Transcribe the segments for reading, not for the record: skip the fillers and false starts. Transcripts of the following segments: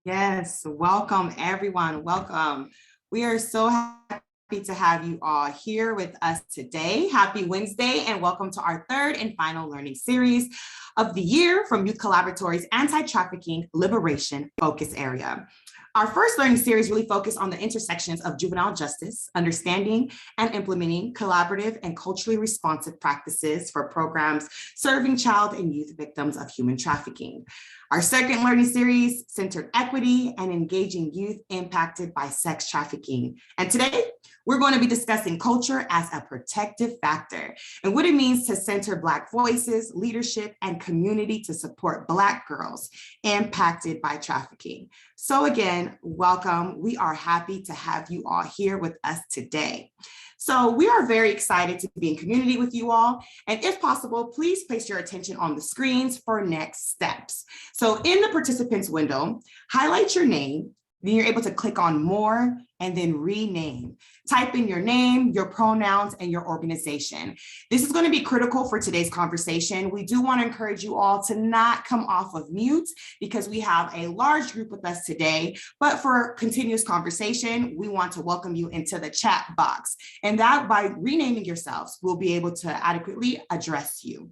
Yes, welcome everyone. Welcome. We are so happy to have you all here with us today. Happy Wednesday and welcome to our third and final learning series of the year from Youth Collaboratory's Anti-Trafficking Liberation Focus Area. Our first learning series really focused on the intersections of juvenile justice, understanding and implementing collaborative and culturally responsive practices for programs serving child and youth victims of human trafficking. Our second learning series centered equity and engaging youth impacted by sex trafficking. And today, we're going to be discussing culture as a protective factor and what it means to center Black voices, leadership, and community to support Black girls impacted by trafficking. So again, welcome. We are happy to have you all here with us today. So we are very excited to be in community with you all. And if possible, please place your attention on the screens for next steps. So in the participants window, highlight your name. Then you're able to click on more and then rename. Type in your name, your pronouns, and your organization. This is going to be critical for today's conversation. We do want to encourage you all to not come off of mute because we have a large group with us today. But for continuous conversation, we want to welcome you into the chat box. And that by renaming yourselves, we'll be able to adequately address you.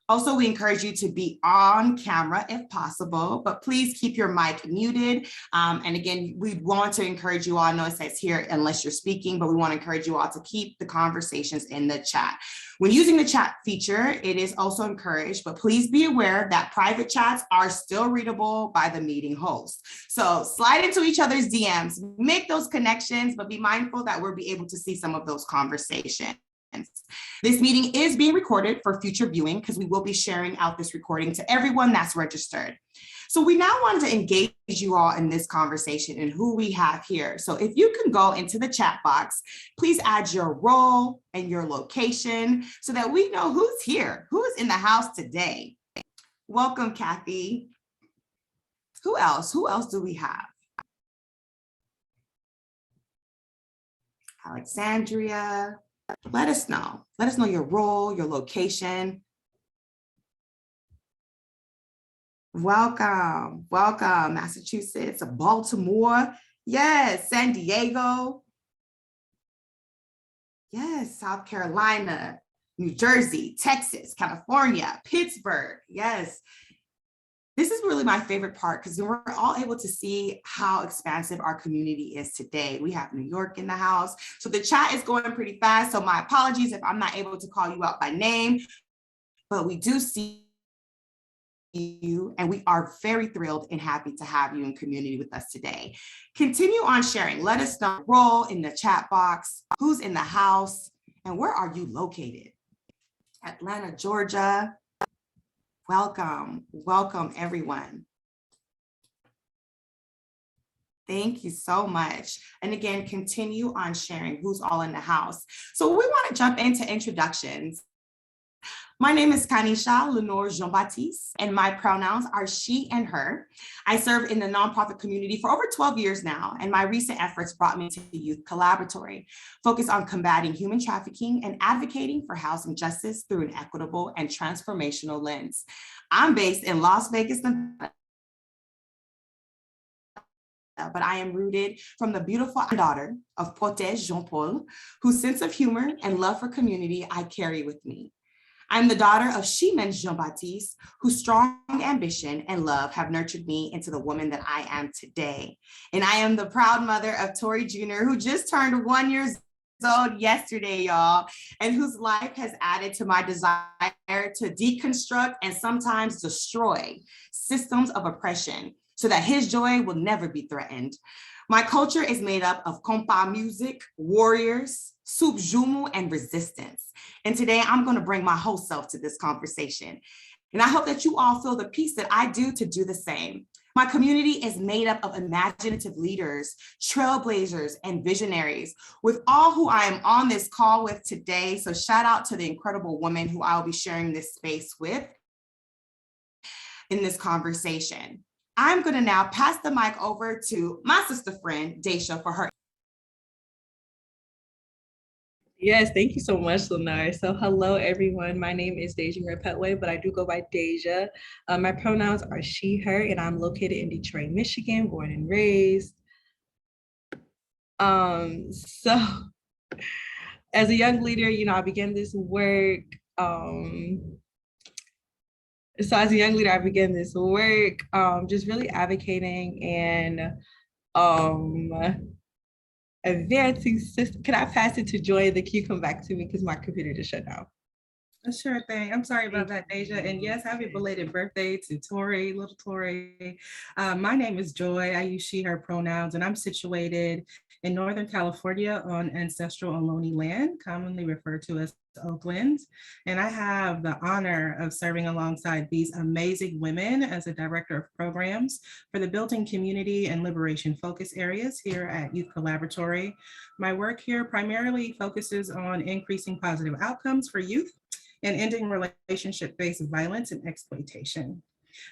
Also, we encourage you to be on camera if possible, but please keep your mic muted. And again, we want to encourage you all, I know it says here, unless you're speaking, but we want to encourage you all to keep the conversations in the chat. When using the chat feature, it is also encouraged, but please be aware that private chats are still readable by the meeting host. So slide into each other's DMs, make those connections, but be mindful that we'll be able to see some of those conversations. This meeting is being recorded for future viewing because we will be sharing out this recording to everyone that's registered. So we now want to engage you all in this conversation and who we have here. So if you can go into the chat box, please add your role and your location so that we know who's here, who's in the house today. Welcome, Kathy. Who else? Who else do we have? Alexandria. Let us know. Let us know your role, your location. Welcome, welcome, Massachusetts, Baltimore. Yes, San Diego. Yes, South Carolina, New Jersey, Texas, California, Pittsburgh. Yes. This is really my favorite part because we're all able to see how expansive our community is today. We have New York in the house. So the chat is going pretty fast. So my apologies if I'm not able to call you out by name, but we do see you and we are very thrilled and happy to have you in community with us today. Continue on sharing. Let us know your role in the chat box, who's in the house, and where are you located? Atlanta, Georgia. Welcome, welcome everyone. Thank you so much. And again, continue on sharing who's all in the house. So we want to jump into introductions. My name is Kanisha Lenore Jean-Baptiste, and my pronouns are she and her. I serve in the nonprofit community for over 12 years now, and my recent efforts brought me to the Youth Collaboratory, focused on combating human trafficking and advocating for housing justice through an equitable and transformational lens. I'm based in Las Vegas, Nevada, but I am rooted from the beautiful daughter of Potez Jean-Paul, whose sense of humor and love for community I carry with me. I'm the daughter of Chimène Jean-Baptiste, whose strong ambition and love have nurtured me into the woman that I am today. And I am the proud mother of Tori Jr., who just turned 1 year old yesterday, y'all, and whose life has added to my desire to deconstruct and sometimes destroy systems of oppression so that his joy will never be threatened. My culture is made up of compa music, warriors, subjumu, and resistance. And today I'm going to bring my whole self to this conversation. And I hope that you all feel the peace that I do to do the same. My community is made up of imaginative leaders, trailblazers, and visionaries, with all who I am on this call with today. So shout out to the incredible women who I will be sharing this space with in this conversation. I'm going to now pass the mic over to my sister friend, Daisha, for her. Yes, thank you so much, Lenore. So hello, everyone. My name is Deja Petway, but I do go by Deja. My pronouns are she, her, and I'm located in Detroit, Michigan, born and raised. So as a young leader, I began this work. So as a young leader, I began this work, just really advocating and um, advancing system. Can I pass it to Joy? The cue come back to me because my computer just shut down. Sure thing. I'm sorry about that, Deja. And yes, happy belated birthday to Tori, little Tori. My name is Joy. I use she, her pronouns, and I'm situated in Northern California on ancestral Ohlone land, commonly referred to as Oakland. And I have the honor of serving alongside these amazing women as a director of programs for the Building Community and Liberation Focus areas here at Youth Collaboratory. My work here primarily focuses on increasing positive outcomes for youth and ending relationship-based violence and exploitation.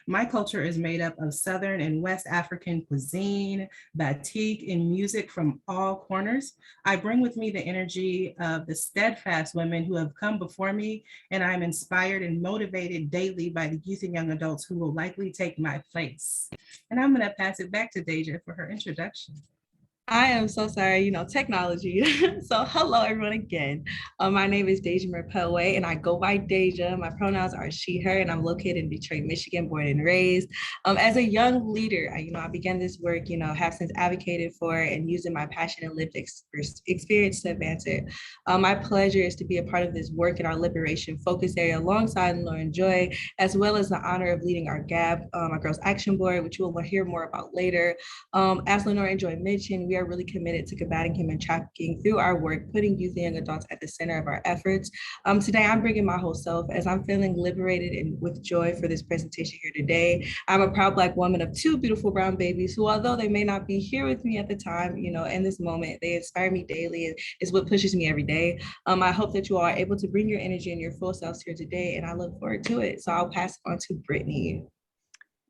My culture is made up of Southern and West African cuisine, batik, and music from all corners. I bring with me the energy of the steadfast women who have come before me, and I'm inspired and motivated daily by the youth and young adults who will likely take my place. And I'm going to pass it back to Deja for her introduction. I am so sorry, technology. So hello everyone again. My name is Deja Merpelway and I go by Deja. My pronouns are she, her, and I'm located in Detroit, Michigan, born and raised. As a young leader, I began this work, have since advocated for and using my passion and lived experience to advance it. My pleasure is to be a part of this work in our liberation focus area alongside Lauren Joy, as well as the honor of leading our GAP, our Girls Action Board, which you will hear more about later. As Lenore and Joy mentioned, we are really committed to combating human trafficking through our work, putting youth and young adults at the center of our efforts. Today, I'm bringing my whole self as I'm feeling liberated and with joy for this presentation here today. I'm a proud Black woman of two beautiful brown babies who, although they may not be here with me at the time, in this moment, they inspire me daily and is what pushes me every day. I hope that you all are able to bring your energy and your full selves here today, and I look forward to it. So I'll pass it on to Brittany.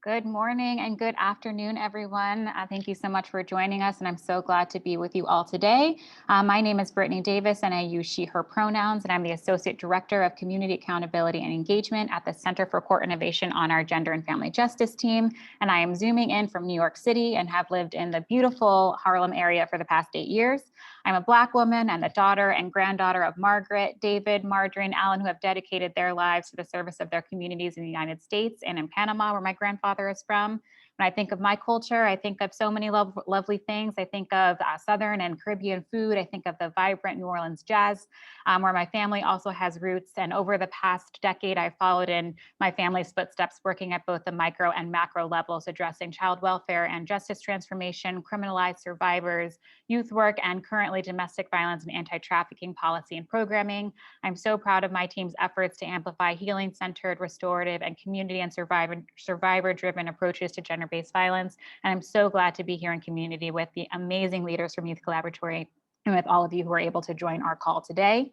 Good morning and good afternoon, everyone. Thank you so much for joining us, and I'm so glad to be with you all today. My name is Brittany Davis, and I use she, her pronouns, and I'm the Associate Director of Community Accountability and Engagement at the Center for Court Innovation on our Gender and Family Justice team. And I am zooming in from New York City and have lived in the beautiful Harlem area for the past 8 years. I'm a Black woman and the daughter and granddaughter of Margaret, David, Marjorie, and Alan, who have dedicated their lives to the service of their communities in the United States and in Panama, where my grandfather is from. When I think of my culture, I think of so many lovely things. I think of Southern and Caribbean food. I think of the vibrant New Orleans jazz, where my family also has roots. And over the past decade, I followed in my family's footsteps, working at both the micro and macro levels, addressing child welfare and justice transformation, criminalized survivors, youth work, and currently domestic violence and anti-trafficking policy and programming. I'm so proud of my team's efforts to amplify healing-centered, restorative, and community and survivor-driven approaches to gender-based violence. And I'm so glad to be here in community with the amazing leaders from Youth Collaboratory and with all of you who are able to join our call today.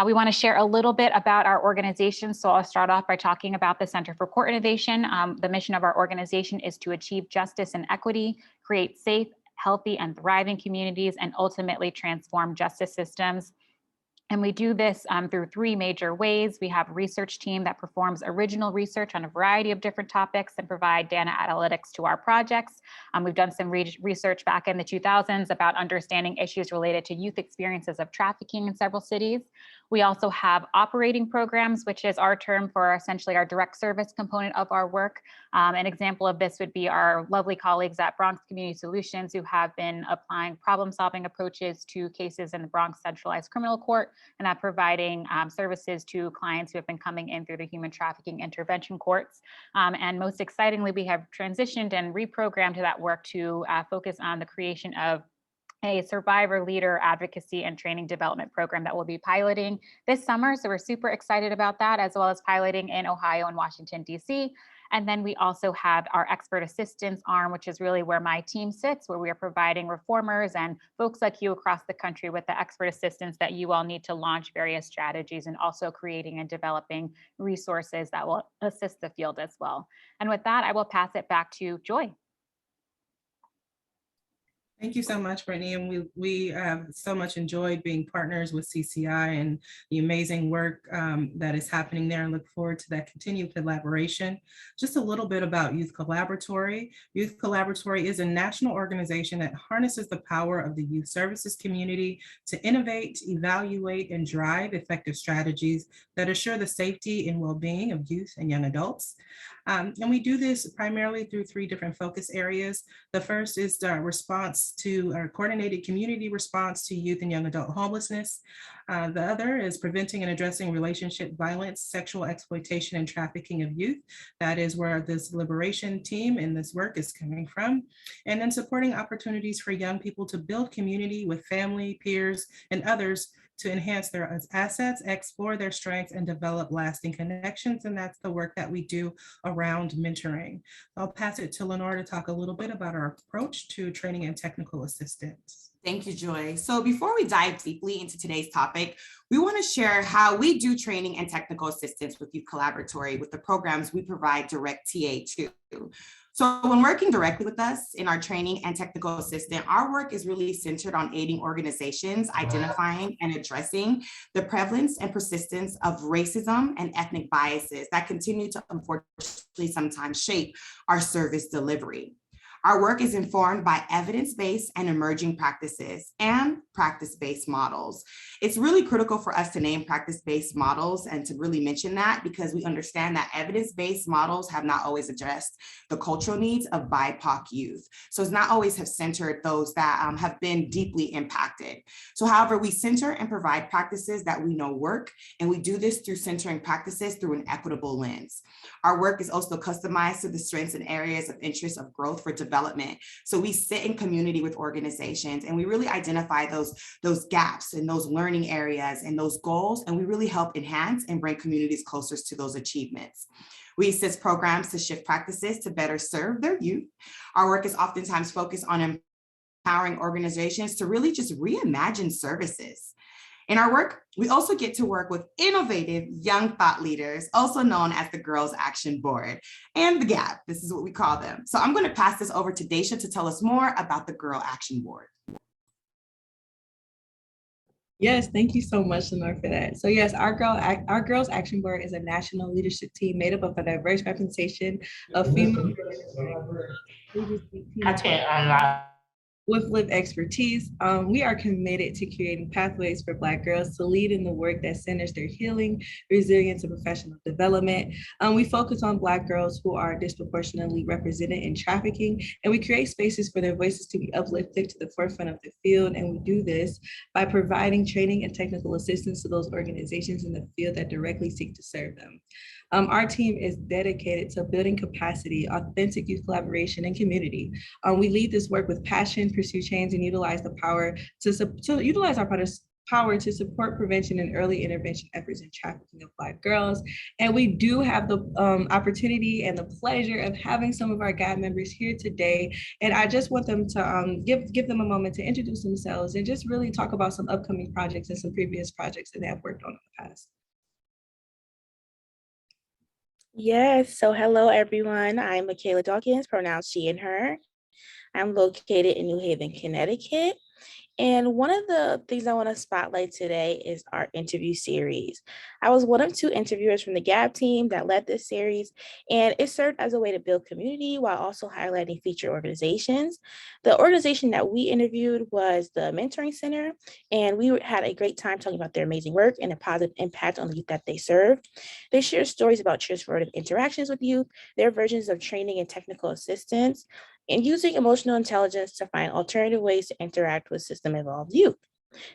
We want to share a little bit about our organization. So I'll start off by talking about the Center for Court Innovation. The mission of our organization is to achieve justice and equity, create safe, healthy, and thriving communities, and ultimately transform justice systems. And we do this through 3 major ways. We have a research team that performs original research on a variety of different topics and provide data analytics to our projects. We've done some research back in the 2000s about understanding issues related to youth experiences of trafficking in several cities. We also have operating programs, which is our term for essentially our direct service component of our work. An example of this would be our lovely colleagues at Bronx Community Solutions, who have been applying problem-solving approaches to cases in the Bronx Centralized Criminal Court, and at providing services to clients who have been coming in through the human trafficking intervention courts. And most excitingly, we have transitioned and reprogrammed that work to focus on the creation of a survivor leader advocacy and training development program that we'll be piloting this summer. So we're super excited about that, as well as piloting in Ohio and Washington, D.C. And then we also have our expert assistance arm, which is really where my team sits, where we are providing reformers and folks like you across the country with the expert assistance that you all need to launch various strategies, and also creating and developing resources that will assist the field as well. And with that, I will pass it back to Joy. Thank you so much, Brittany. And we have so much enjoyed being partners with CCI and the amazing work that is happening there, and look forward to that continued collaboration. Just a little bit about Youth Collaboratory. Youth Collaboratory is a national organization that harnesses the power of the youth services community to innovate, evaluate, and drive effective strategies that assure the safety and well-being of youth and young adults. And we do this primarily through 3 different focus areas. The first is the response to our coordinated community response to youth and young adult homelessness. The other is preventing and addressing relationship violence, sexual exploitation, and trafficking of youth. That is where this liberation team and this work is coming from. And then supporting opportunities for young people to build community with family, peers, and others to enhance their assets, explore their strengths, and develop lasting connections. And that's the work that we do around mentoring. I'll pass it to Lenore to talk a little bit about our approach to training and technical assistance. Thank you, Joy. So before we dive deeply into today's topic, we want to share how we do training and technical assistance with Youth Collaboratory with the programs we provide direct TA to. So when working directly with us in our training and technical assistant, our work is really centered on aiding organizations identifying and addressing the prevalence and persistence of racism and ethnic biases that continue to unfortunately sometimes shape our service delivery. Our work is informed by evidence-based and emerging practices and practice-based models. It's really critical for us to name practice-based models and to really mention that, because we understand that evidence-based models have not always addressed the cultural needs of BIPOC youth. So it's not always have centered those that have been deeply impacted. So however, we center and provide practices that we know work, and we do this through centering practices through an equitable lens. Our work is also customized to the strengths and areas of interest of growth for development. So we sit in community with organizations and we really identify those gaps and those learning areas and those goals, and we really help enhance and bring communities closer to those achievements. We assist programs to shift practices to better serve their youth. Our work is oftentimes focused on empowering organizations to really just reimagine services. In our work, we also get to work with innovative young thought leaders, also known as the Girls Action Board and the GAP. This is what we call them. So I'm going to pass this over to Daisha to tell us more about the Girl Action Board. Yes, thank you so much, Lenore, for that. So yes, our Girls Action Board is a national leadership team made up of a diverse representation of female with lived expertise. We are committed to creating pathways for Black girls to lead in the work that centers their healing, resilience, and professional development. We focus on Black girls who are disproportionately represented in trafficking, and we create spaces for their voices to be uplifted to the forefront of the field. And we do this by providing training and technical assistance to those organizations in the field that directly seek to serve them. Our team is dedicated to building capacity, authentic youth collaboration, and community. We lead this work with passion, pursue change, and utilize the power to utilize our power to support prevention and early intervention efforts in trafficking of Black girls. And we do have the opportunity and the pleasure of having some of our GAP members here today. And I just want them to give them a moment to introduce themselves and just really talk about some upcoming projects and some previous projects that they have worked on in the past. Yes, so hello everyone. I'm Michaela Dawkins, pronouns she and her. I'm located in New Haven, Connecticut. And one of the things I want to spotlight today is our interview series. I was one of 2 interviewers from the GAP team that led this series, and it served as a way to build community while also highlighting featured organizations. The organization that we interviewed was the Mentoring Center, and we had a great time talking about their amazing work and the positive impact on the youth that they serve. They share stories about transformative interactions with youth, their versions of training and technical assistance, and using emotional intelligence to find alternative ways to interact with system-involved youth.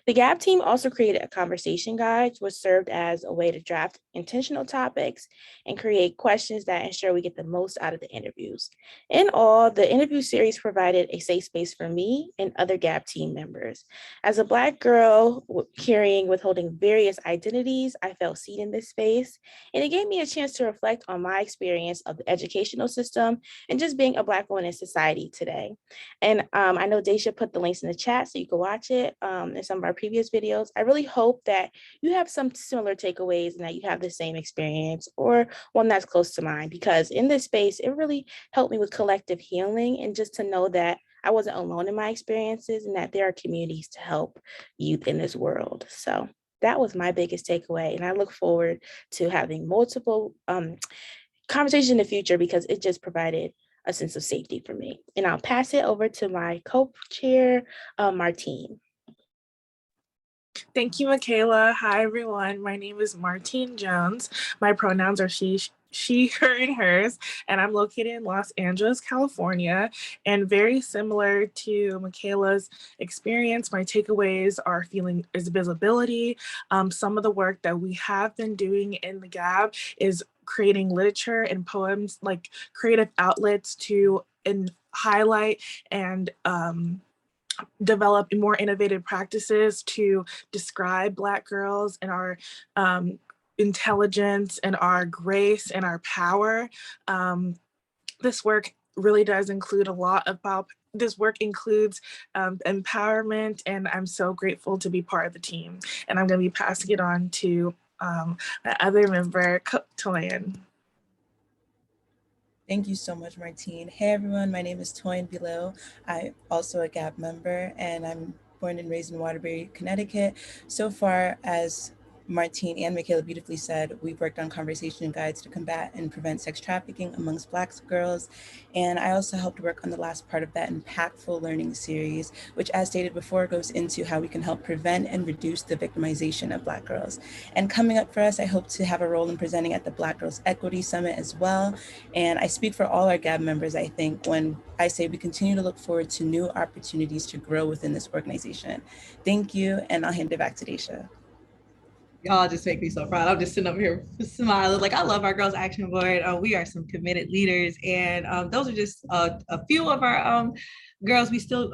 The GAP team also created a conversation guide, which served as a way to draft intentional topics and create questions that ensure we get the most out of the interviews. In all, the interview series provided a safe space for me and other GAP team members. As a Black girl withholding various identities, I felt seen in this space, and it gave me a chance to reflect on my experience of the educational system and just being a Black woman in society today. And I know Daisha put the links in the chat so you can watch it. In some of our previous videos. I really hope that you have some similar takeaways and that you have the same experience or one that's close to mine, because in this space, it really helped me with collective healing and just to know that I wasn't alone in my experiences and that there are communities to help youth in this world. So that was my biggest takeaway. And I look forward to having multiple conversations in the future because it just provided a sense of safety for me. And I'll pass it over to my co-chair, Martine. Thank you, Michaela. Hi, everyone. My name is Martine Jones. My pronouns are she, her, and hers, and I'm located in Los Angeles, California. And very similar to Michaela's experience, my takeaways are feeling is visibility. Some of the work that we have been doing in the Gab is creating literature and poems, like creative outlets to highlight and develop more innovative practices to describe Black girls and our intelligence and our grace and our power. This work really does include a lot about, this work includes empowerment, and I'm so grateful to be part of the team. And I'm going to be passing it on to my other member, Toyin. Thank you so much, Martine. Hey everyone, my name is Toyin Below. I'm also a GAP member and I'm born and raised in Waterbury, Connecticut. So far, as Martine and Michaela beautifully said, we've worked on conversation guides to combat and prevent sex trafficking amongst Black girls. And I also helped work on the last part of that impactful learning series, which as stated before, goes into how we can help prevent and reduce the victimization of Black girls. And coming up for us, I hope to have a role in presenting at the Black Girls Equity Summit as well. And I speak for all our GAB members, I think, when I say we continue to look forward to new opportunities to grow within this organization. Thank you, and I'll hand it back to Daisha. Y'all just make me so proud. I'm just sitting up here smiling. Like, I love our Girls Action Board. We are some committed leaders. And those are just a few of our girls. We still,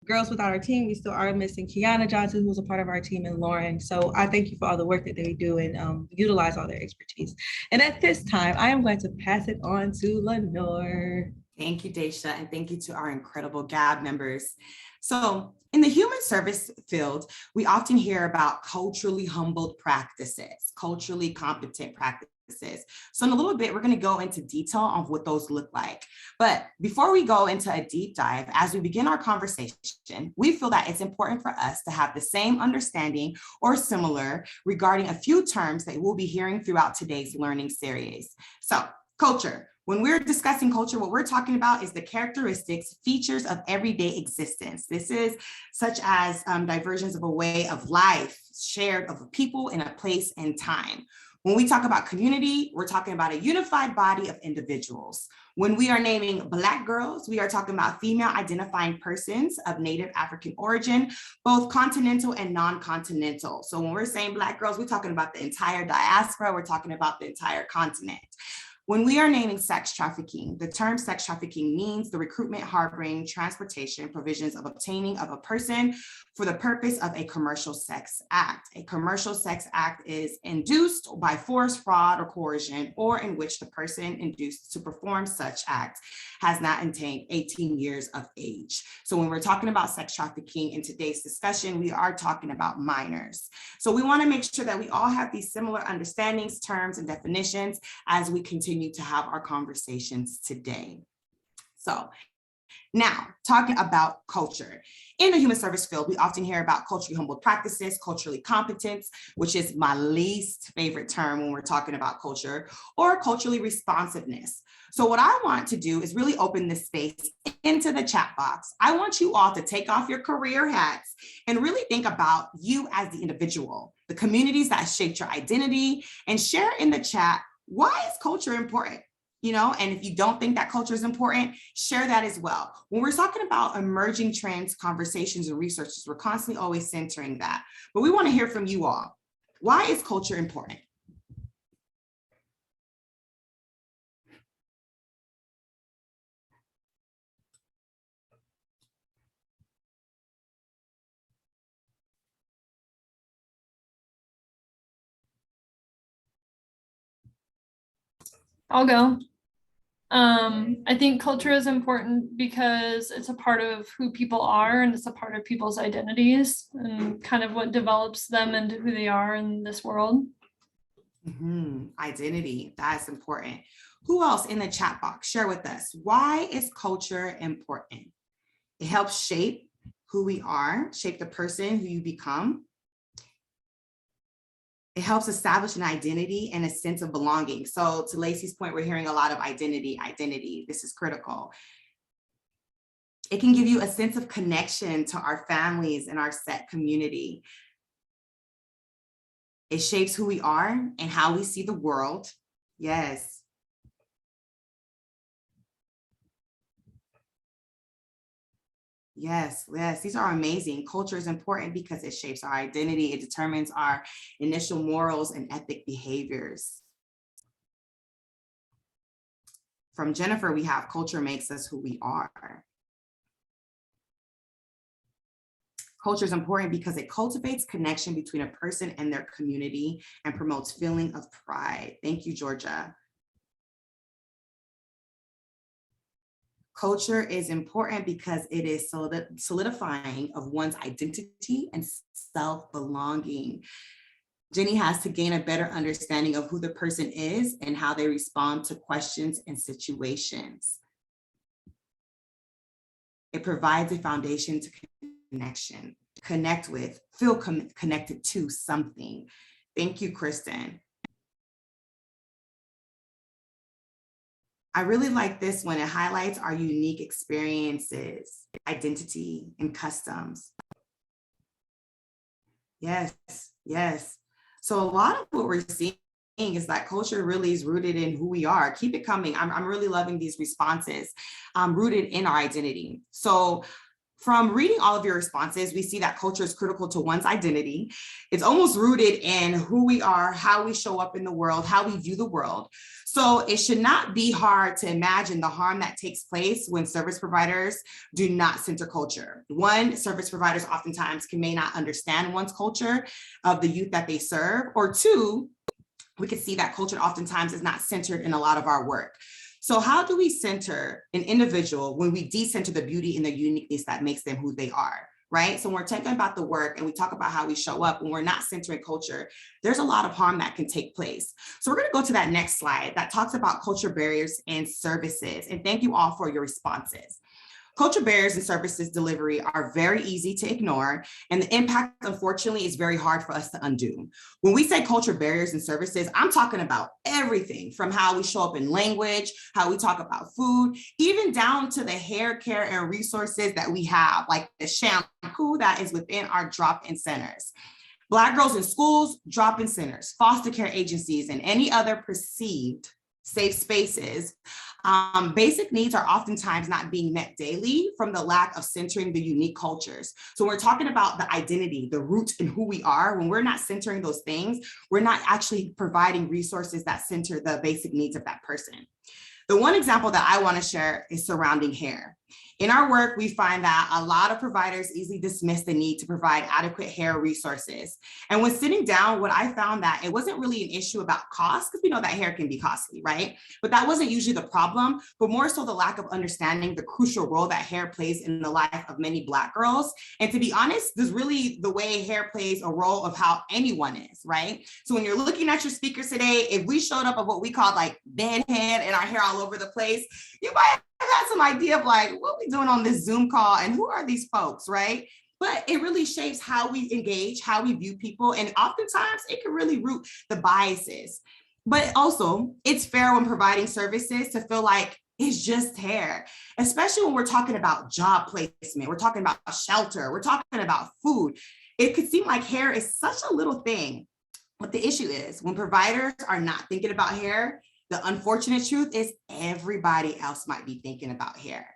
girls without our team, we still are missing Kiana Johnson, who's a part of our team, and Lauren. So I thank you for all the work that they do and utilize all their expertise. And at this time, I am going to pass it on to Lenore. Thank you, Daisha, and thank you to our incredible GAB members. So in the human service field, we often hear about culturally humbled practices, culturally competent practices. So in a little bit, we're going to go into detail on what those look like. But before we go into a deep dive, as we begin our conversation, we feel that it's important for us to have the same understanding or similar regarding a few terms that we'll be hearing throughout today's learning series. So culture. When we're discussing culture, what we're talking about is the characteristics, features of everyday existence. This is such as diversions of a way of life, shared of a people in a place and time. When we talk about community, we're talking about a unified body of individuals. When we are naming Black girls, we are talking about female identifying persons of Native African origin, both continental and non-continental. So when we're saying Black girls, we're talking about the entire diaspora, we're talking about the entire continent. When we are naming sex trafficking, the term sex trafficking means the recruitment, harboring, transportation, provisions of obtaining of a person for the purpose of a commercial sex act. A commercial sex act is induced by force, fraud, or coercion, or in which the person induced to perform such act has not attained 18 years of age. So when we're talking about sex trafficking in today's discussion, we are talking about minors. So we want to make sure that we all have these similar understandings, terms, and definitions as we continue to have our conversations today. So now, talking about culture. In the human service field, we often hear about culturally humbled practices, culturally competence, which is my least favorite term when we're talking about culture, or culturally responsiveness. So what I want to do is really open this space into the chat box. I want you all to take off your career hats and really think about you as the individual, the communities that shaped your identity, and share in the chat, why is culture important? You know, and if you don't think that culture is important, share that as well. When we're talking about emerging trends, conversations, and researches, we're constantly always centering that. But we want to hear from you all. Why is culture important? I'll go. I think culture is important because it's a part of who people are and it's a part of people's identities and kind of what develops them into who they are in this world. Identity, that's important. Who else in the chat box? Share with us. Why is culture important? It helps shape who we are, shape the person who you become. It helps establish an identity and a sense of belonging. So to Lacey's point, we're hearing a lot of identity. This is critical. It can give you a sense of connection to our families and our set community. It shapes who we are and how we see the world. Yes. Yes, these are amazing. Culture is important because it shapes our identity. It determines our initial morals and ethic behaviors. From Jennifer, we have culture makes us who we are. Culture is important because it cultivates connection between a person and their community and promotes feeling of pride. Thank you, Georgia. Culture is important because it is solidifying of one's identity and self-belonging. Jenny has to gain a better understanding of who the person is and how they respond to questions and situations. It provides a foundation to connection, connect with, feel connected to something. Thank you, Kristen. I really like this one. It highlights our unique experiences, identity, and customs. Yes. So a lot of what we're seeing is that culture really is rooted in who we are. Keep it coming. I'm really loving these responses, rooted in our identity. So from reading all of your responses, we see that culture is critical to one's identity. It's almost rooted in who we are, how we show up in the world, how we view the world. So it should not be hard to imagine the harm that takes place when service providers do not center culture. One, service providers oftentimes may not understand one's culture of the youth that they serve, or two, we can see that culture oftentimes is not centered in a lot of our work. So how do we center an individual when we decenter the beauty and the uniqueness that makes them who they are, right? So when we're talking about the work and we talk about how we show up, when we're not centering culture, there's a lot of harm that can take place. So we're going to go to that next slide that talks about culture barriers and services. And thank you all for your responses. Culture barriers and services delivery are very easy to ignore, and the impact, unfortunately, is very hard for us to undo. When we say culture barriers and services, I'm talking about everything from how we show up in language, how we talk about food, even down to the hair care and resources that we have, like the shampoo that is within our drop-in centers. Black girls in schools, drop-in centers, foster care agencies, and any other perceived safe spaces. Basic needs are oftentimes not being met daily from the lack of centering the unique cultures. So we're talking about the identity, the roots in who we are. When we're not centering those things, we're not actually providing resources that center the basic needs of that person. The one example that I want to share is surrounding hair. In our work, we find that a lot of providers easily dismiss the need to provide adequate hair resources. And when sitting down, what I found that it wasn't really an issue about cost, because we know that hair can be costly, right? But that wasn't usually the problem, but more so the lack of understanding the crucial role that hair plays in the life of many Black girls. And to be honest, this is really the way hair plays a role of how anyone is, right? So when you're looking at your speakers today, if we showed up of what we call like band head and our hair all over the place, you might have had some idea of like, what we doing on this Zoom call and who are these folks, right? But it really shapes how we engage, how we view people. And oftentimes it can really root the biases. But also it's fair when providing services to feel like it's just hair, especially when we're talking about job placement, we're talking about shelter, we're talking about food. It could seem like hair is such a little thing. But the issue is when providers are not thinking about hair, the unfortunate truth is everybody else might be thinking about hair.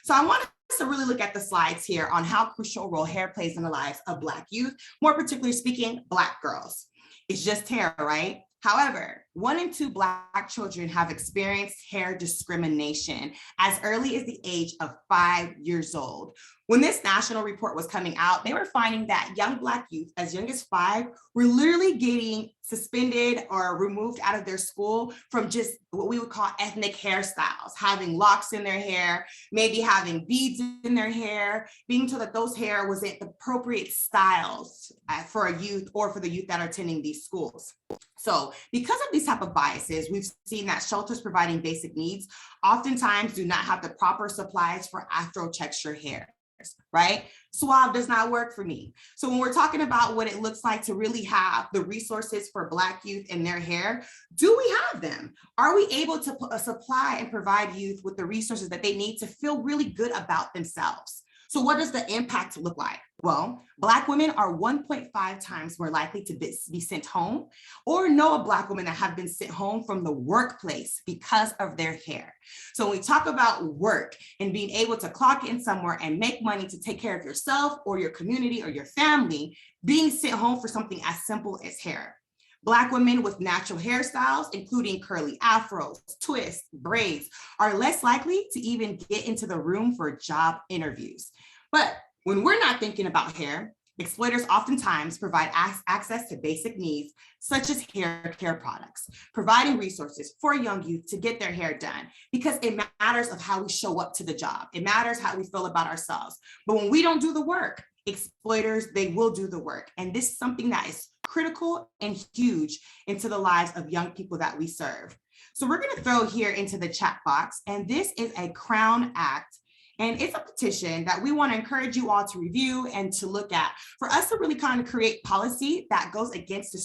So I want us to really look at the slides here on how crucial a role hair plays in the lives of Black youth, more particularly speaking, Black girls. It's just hair, right? However, 1 in 2 Black children have experienced hair discrimination as early as the age of 5 years old. When this national report was coming out, they were finding that young Black youth as young as 5 were literally getting suspended or removed out of their school from just what we would call ethnic hairstyles, having locks in their hair, maybe having beads in their hair, being told that those hair wasn't the appropriate styles for a youth or for the youth that are attending these schools. So because of these type of biases, we've seen that shelters providing basic needs oftentimes do not have the proper supplies for Afro texture hair. hairs, right? Suave does not work for me. So when we're talking about what it looks like to really have the resources for Black youth in their hair, do we have them? Are we able to supply and provide youth with the resources that they need to feel really good about themselves? So what does the impact look like? Well, Black women are 1.5 times more likely to be sent home, or know a Black woman that have been sent home from the workplace because of their hair. So when we talk about work and being able to clock in somewhere and make money to take care of yourself or your community or your family, being sent home for something as simple as hair. Black women with natural hairstyles, including curly afros, twists, braids, are less likely to even get into the room for job interviews. But when we're not thinking about hair, exploiters oftentimes provide access to basic needs, such as hair care products, providing resources for young youth to get their hair done, because it matters of how we show up to the job. It matters how we feel about ourselves. But when we don't do the work, exploiters, they will do the work. And this is something that is critical and huge into the lives of young people that we serve. So we're going to throw here into the chat box, and this is a Crown Act. And it's a petition that we want to encourage you all to review and to look at for us to really kind of create policy that goes against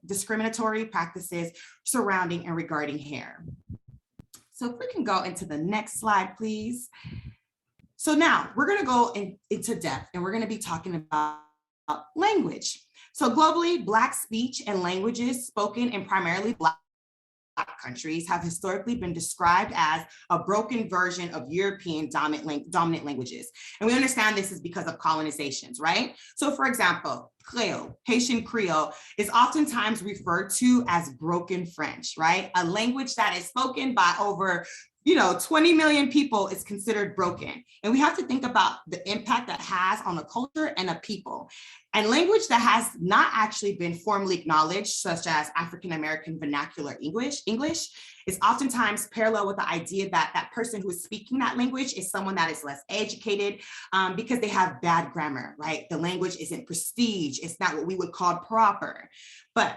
discriminatory practices surrounding and regarding hair. So if we can go into the next slide, please. So now we're going to go into depth, and we're going to be talking about language. So globally, Black speech and languages spoken in primarily Black countries have historically been described as a broken version of European dominant languages. And we understand this is because of colonizations, right? So for example, Creole, Haitian Creole, is oftentimes referred to as broken French, right? A language that is spoken by over 20 million people is considered broken. And we have to think about the impact that has on a culture and a people. And language that has not actually been formally acknowledged, such as African-American vernacular English, is oftentimes parallel with the idea that that person who is speaking that language is someone that is less educated because they have bad grammar, right? The language isn't prestige. It's not what we would call proper. But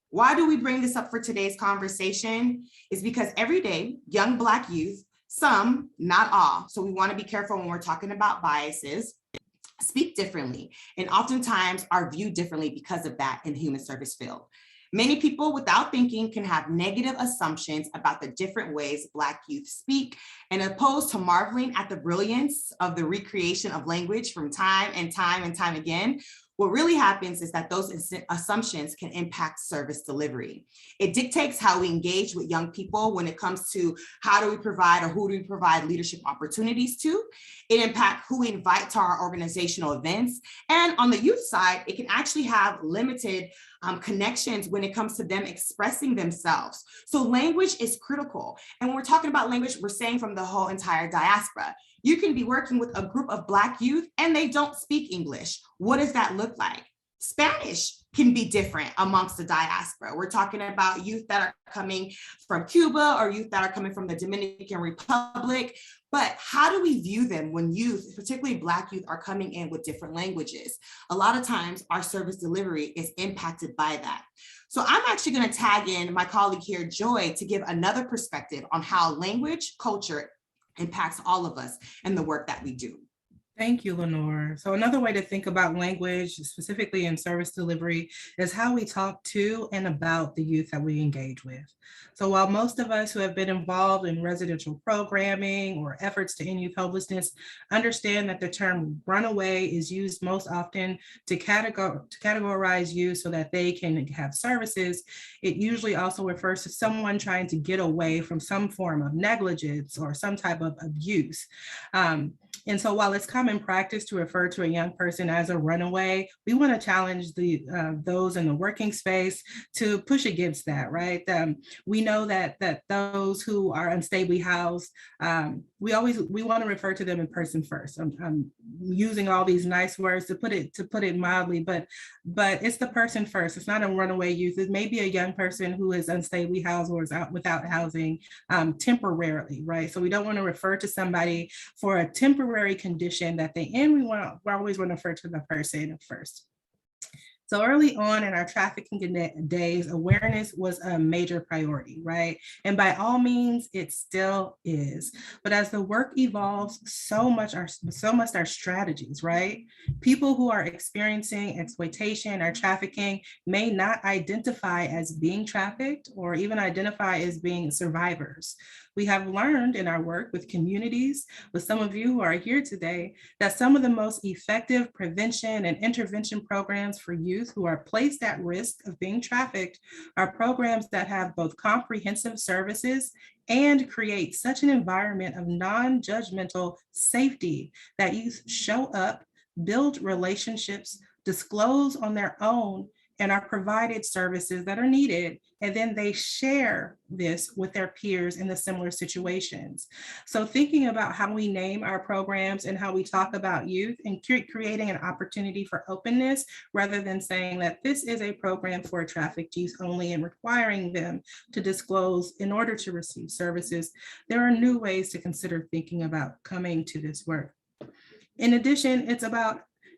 why do we bring this up for today's conversation? Is because every day, young Black youth, some, not all, so we want to be careful when we're talking about biases, speak differently, and oftentimes are viewed differently because of that in the human service field. Many people without thinking can have negative assumptions about the different ways Black youth speak, and opposed to marveling at the brilliance of the recreation of language from time and time again, what really happens is that those assumptions can impact service delivery. It dictates how we engage with young people when it comes to how do we provide or who do we provide leadership opportunities to. It impacts who we invite to our organizational events. And on the youth side, it can actually have limited connections when it comes to them expressing themselves. So language is critical. And when we're talking about language, we're saying from the whole entire diaspora. You can be working with a group of Black youth and they don't speak English. What does that look like? Spanish can be different amongst the diaspora. We're talking about youth that are coming from Cuba or youth that are coming from the Dominican Republic. But how do we view them when youth, particularly Black youth, are coming in with different languages? A lot of times our service delivery is impacted by that. So I'm actually going to tag in my colleague here, Joy, to give another perspective on how language, culture impacts all of us and the work that we do. Thank you, Lenore. So another way to think about language, specifically in service delivery, is how we talk to and about the youth that we engage with. So while most of us who have been involved in residential programming or efforts to end youth homelessness understand that the term runaway is used most often to categorize youth so that they can have services, it usually also refers to someone trying to get away from some form of negligence or some type of abuse. And so while it's common practice to refer to a young person as a runaway, we want to challenge those in the working space to push against that, right? We know that those who are unstably housed, we want to refer to them in person first. I'm using all these nice words to put it mildly, but it's the person first. It's not a runaway youth. It may be a young person who is unstably housed or is out without housing temporarily, right? So we don't want to refer to somebody for a temporary condition that they in. We always want to refer to the person first. So early on in our trafficking days, awareness was a major priority, right? And by all means, it still is. But as the work evolves, so must our strategies, right? People who are experiencing exploitation or trafficking may not identify as being trafficked or even identify as being survivors. We have learned in our work with communities, with some of you who are here today, that some of the most effective prevention and intervention programs for youth who are placed at risk of being trafficked are programs that have both comprehensive services and create such an environment of non-judgmental safety that youth show up, build relationships, disclose on their own, and are provided services that are needed. And then they share this with their peers in the similar situations. So thinking about how we name our programs and how we talk about youth and creating an opportunity for openness, rather than saying that this is a program for trafficked youth only and requiring them to disclose in order to receive services, there are new ways to consider thinking about coming to this work. In addition,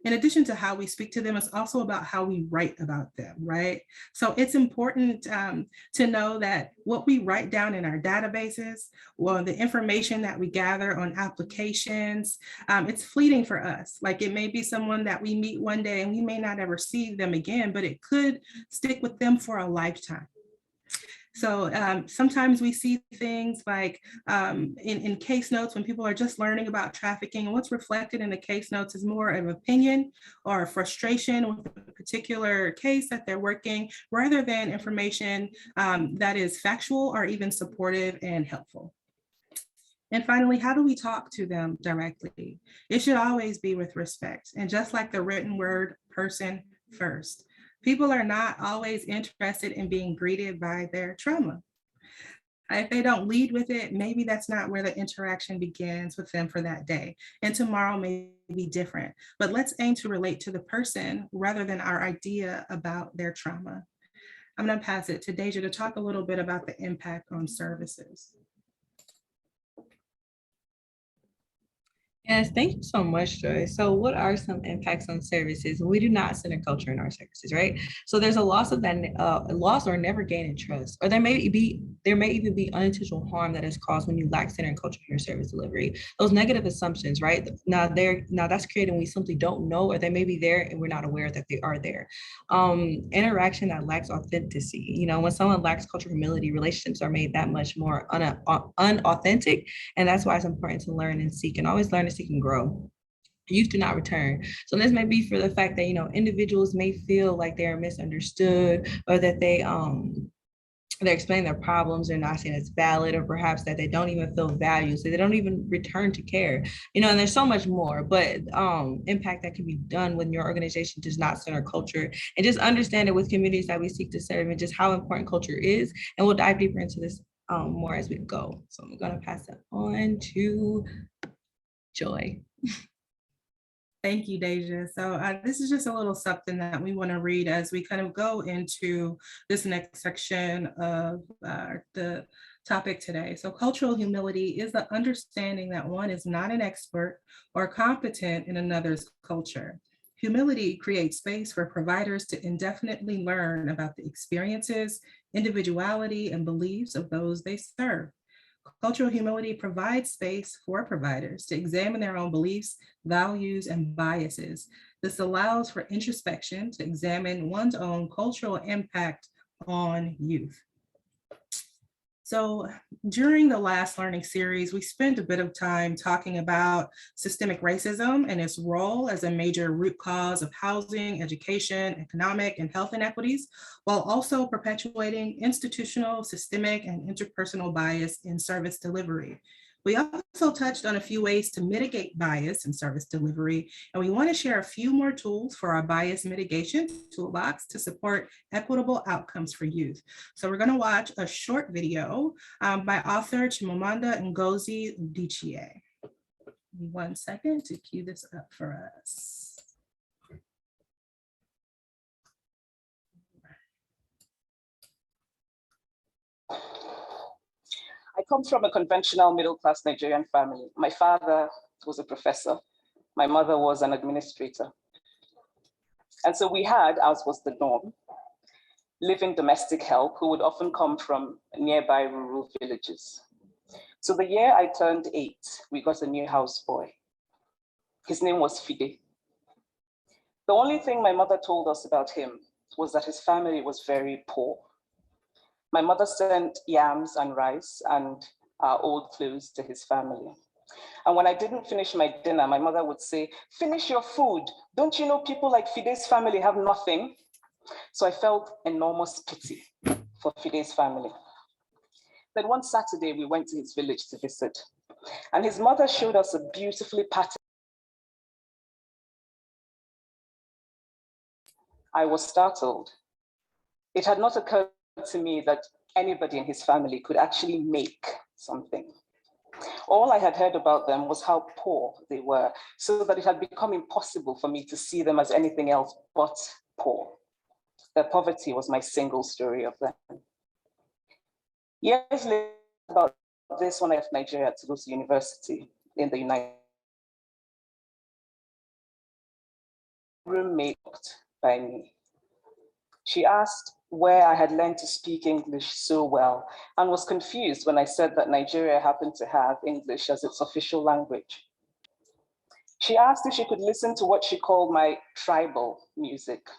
in addition to how we speak to them, it's also about how we write about them, right? So it's important to know that what we write down in our databases, well, the information that we gather on applications, it's fleeting for us. Like it may be someone that we meet one day and we may not ever see them again, but it could stick with them for a lifetime. So sometimes we see things like in case notes when people are just learning about trafficking, and what's reflected in the case notes is more of opinion or frustration with a particular case that they're working, rather than information that is factual or even supportive and helpful. And finally, how do we talk to them directly? It should always be with respect. And just like the written word, person first. People are not always interested in being greeted by their trauma. If they don't lead with it, maybe that's not where the interaction begins with them for that day. And tomorrow may be different. But let's aim to relate to the person rather than our idea about their trauma. I'm going to pass it to Deja to talk a little bit about the impact on services. Yes, thank you so much, Joy. So what are some impacts on services? We do not center culture in our services, right? So there's a loss of that, loss or never gaining trust, or there may even be unintentional harm that is caused when you lack center and culture in your service delivery. Those negative assumptions, right? Now that's created when we simply don't know, or they may be there and we're not aware that they are there. Interaction that lacks authenticity. You know, when someone lacks cultural humility, relationships are made that much more unauthentic, and that's why it's important to learn and seek, and always learn to seek and grow. Youth do not return. So this may be for the fact that, you know, individuals may feel like they are misunderstood, or that they're explaining their problems, they're not seen as valid, or perhaps that they don't even feel valued, so they don't even return to care. You know, and there's so much more, but impact that can be done when your organization does not center culture, and just understand it with communities that we seek to serve, and just how important culture is. And we'll dive deeper into this more as we go. So I'm gonna pass it on to Joy. Thank you, Deja. So this is just a little something that we want to read as we kind of go into this next section of the topic today. So cultural humility is the understanding that one is not an expert or competent in another's culture. Humility creates space for providers to indefinitely learn about the experiences, individuality, and beliefs of those they serve. Cultural humility provides space for providers to examine their own beliefs, values, and biases. This allows for introspection to examine one's own cultural impact on youth. So during the last learning series, we spent a bit of time talking about systemic racism and its role as a major root cause of housing, education, economic, and health inequities, while also perpetuating institutional, systemic, and interpersonal bias in service delivery. We also touched on a few ways to mitigate bias in service delivery, and we want to share a few more tools for our bias mitigation toolbox to support equitable outcomes for youth. So we're going to watch a short video by author Chimamanda Ngozi Adichie. 1 second to cue this up for us. I come from a conventional middle-class Nigerian family. My father was a professor. My mother was an administrator. And so we had, as was the norm, living domestic help who would often come from nearby rural villages. So the year I turned 8, we got a new houseboy. His name was Fide. The only thing my mother told us about him was that his family was very poor. My mother sent yams and rice and old clothes to his family. And when I didn't finish my dinner, my mother would say, "Finish your food. Don't you know people like Fide's family have nothing?" So I felt enormous pity for Fide's family. Then one Saturday, we went to his village to visit, and his mother showed us a beautifully patterned. I was startled. It had not occurred to me that anybody in his family could actually make something. All I had heard about them was how poor they were, so that it had become impossible for me to see them as anything else but poor. Their poverty was my single story of them. Years later, about this, when I left Nigeria to go to university in the United States, roommate walked by me. She asked where I had learned to speak English so well and was confused when I said that Nigeria happened to have English as its official language. She asked if she could listen to what she called my tribal music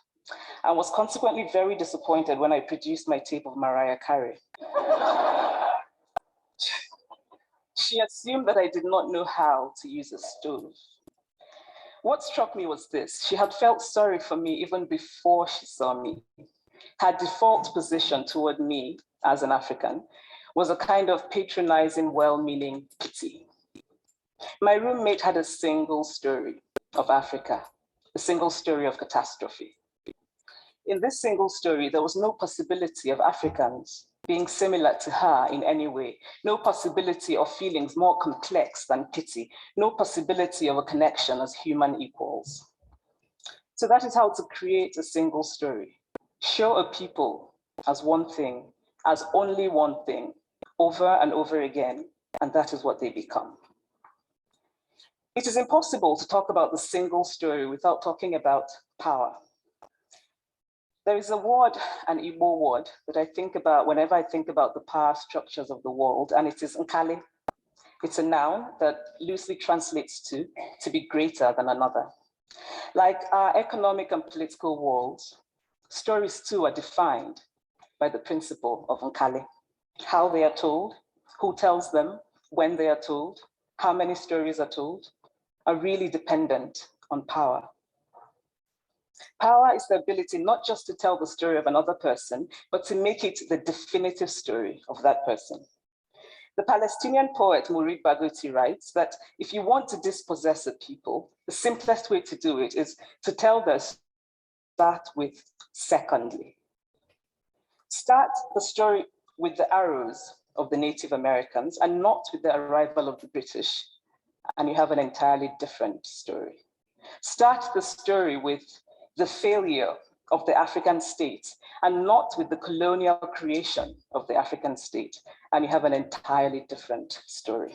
and was consequently very disappointed when I produced my tape of Mariah Carey. She assumed that I did not know how to use a stove. What struck me was this: she had felt sorry for me even before she saw me. Her default position toward me as an African was a kind of patronizing, well-meaning pity. My roommate had a single story of Africa, a single story of catastrophe. In this single story, there was no possibility of Africans being similar to her in any way, no possibility of feelings more complex than pity, no possibility of a connection as human equals. So that is how to create a single story. Show a people as one thing, as only one thing, over and over again, and that is what they become. It is impossible to talk about the single story without talking about power. There is a word, an Igbo word, that I think about whenever I think about the power structures of the world, and it is Nkali. It's a noun that loosely translates to be greater than another. Like our economic and political worlds, stories too are defined by the principle of Nkali. How they are told, who tells them, when they are told, how many stories are told, are really dependent on power. Power is the ability not just to tell the story of another person, but to make it the definitive story of that person. The Palestinian poet Mourid Barghouti writes that if you want to dispossess a people, the simplest way to do it is to tell their start with secondly. Start the story with the arrows of the Native Americans and not with the arrival of the British, and you have an entirely different story. Start the story with the failure of the African state and not with the colonial creation of the African state, and you have an entirely different story.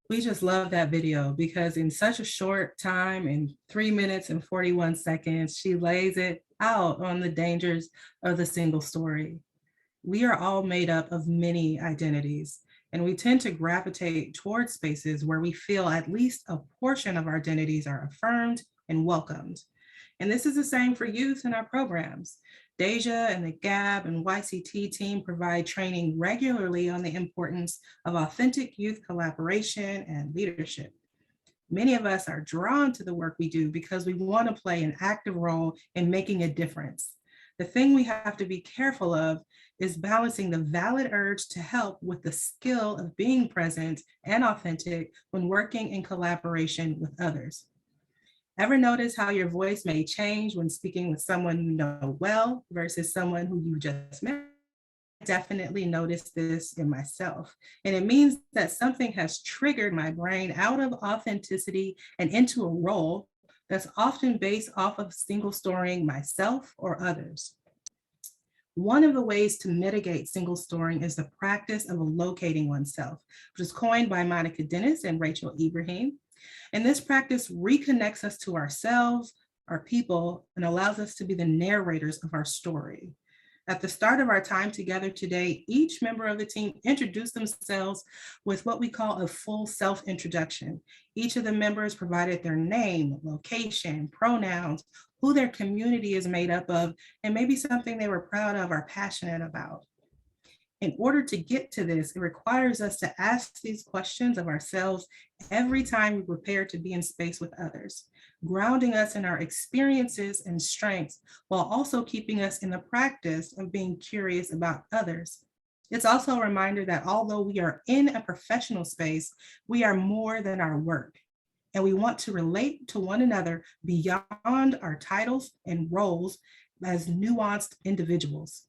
We just love that video because in such a short time, in 3 minutes and 41 seconds, she lays it out on the dangers of the single story. We are all made up of many identities, and we tend to gravitate towards spaces where we feel at least a portion of our identities are affirmed and welcomed. And this is the same for youth in our programs. Deja and the GAB and YCT team provide training regularly on the importance of authentic youth collaboration and leadership. Many of us are drawn to the work we do because we want to play an active role in making a difference. The thing we have to be careful of is balancing the valid urge to help with the skill of being present and authentic when working in collaboration with others. Ever notice how your voice may change when speaking with someone you know well versus someone who you just met? I definitely noticed this in myself. And it means that something has triggered my brain out of authenticity and into a role that's often based off of single storying myself or others. One of the ways to mitigate single storying is the practice of locating oneself, which was coined by Monica Dennis and Rachel Ibrahim. And this practice reconnects us to ourselves, our people, and allows us to be the narrators of our story. At the start of our time together today, each member of the team introduced themselves with what we call a full self-introduction. Each of the members provided their name, location, pronouns, who their community is made up of, and maybe something they were proud of or passionate about. In order to get to this, it requires us to ask these questions of ourselves every time we prepare to be in space with others, grounding us in our experiences and strengths, while also keeping us in the practice of being curious about others. It's also a reminder that although we are in a professional space, we are more than our work, and we want to relate to one another beyond our titles and roles as nuanced individuals.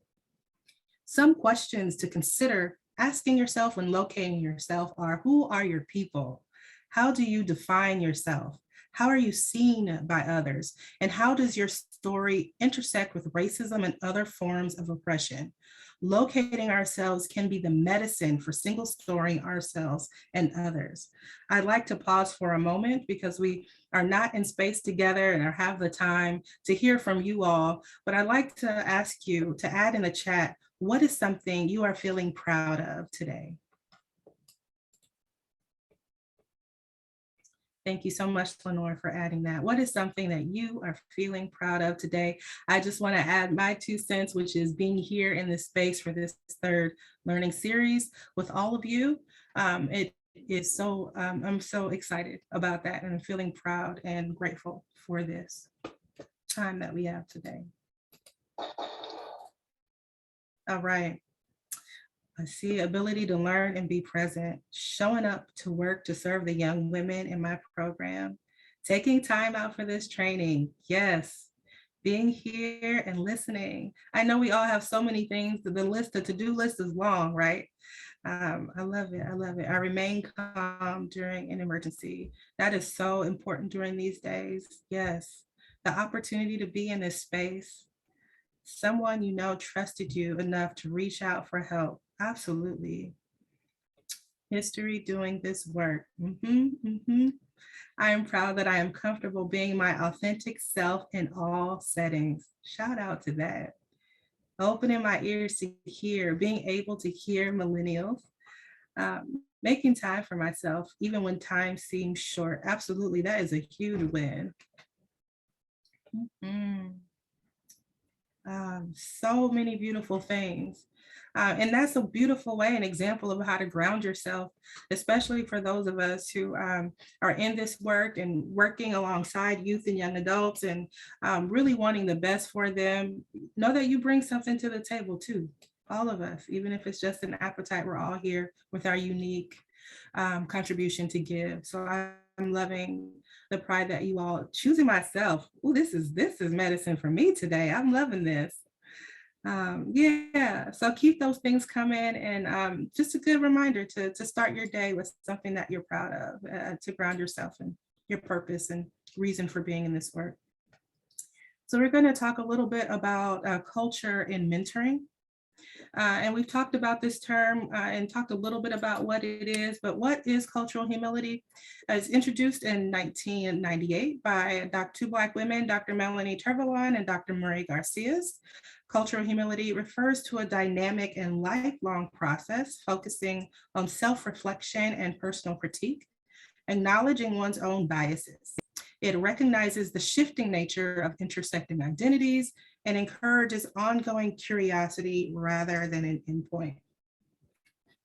Some questions to consider asking yourself when locating yourself are: who are your people? How do you define yourself? How are you seen by others? And how does your story intersect with racism and other forms of oppression? Locating ourselves can be the medicine for single storying ourselves and others. I'd like to pause for a moment because we are not in space together and have the time to hear from you all, but I'd like to ask you to add in the chat, what is something you are feeling proud of today? Thank you so much, Lenore, for adding that. What is something that you are feeling proud of today? I just want to add my 2 cents, which is being here in this space for this third learning series with all of you. It is so, I'm so excited about that, and I'm feeling proud and grateful for this time that we have today. All right. I see ability to learn and be present, showing up to work to serve the young women in my program, taking time out for this training. Yes, being here and listening. I know we all have so many things. The list, the to-do list is long, right? I love it. I love it. I remain calm during an emergency. That is so important during these days. Yes, the opportunity to be in this space. Someone you know trusted you enough to reach out for help. Absolutely. History doing this work. I am proud that I am comfortable being my authentic self in all settings. Shout out to that. Opening my ears to hear, being able to hear millennials, making time for myself, even when time seems short. Absolutely, that is a huge win. So many beautiful things. And that's a beautiful way, an example of how to ground yourself, especially for those of us who are in this work and working alongside youth and young adults and really wanting the best for them. Know that you bring something to the table too, all of us, even if it's just an appetite, we're all here with our unique contribution to give. So I'm loving the pride that you all choosing myself. Oh, this is medicine for me today. I'm loving this. Yeah, so keep those things coming, and just a good reminder to start your day with something that you're proud of, to ground yourself in your purpose and reason for being in this work. So we're going to talk a little bit about culture in mentoring. And we've talked about this term and talked a little bit about what it is, but what is cultural humility? It's introduced in 1998 by two Black women, Dr. Melanie Tervalon and Dr. Marie Garcias. Cultural humility refers to a dynamic and lifelong process focusing on self-reflection and personal critique, acknowledging one's own biases. It recognizes the shifting nature of intersecting identities and encourages ongoing curiosity rather than an endpoint.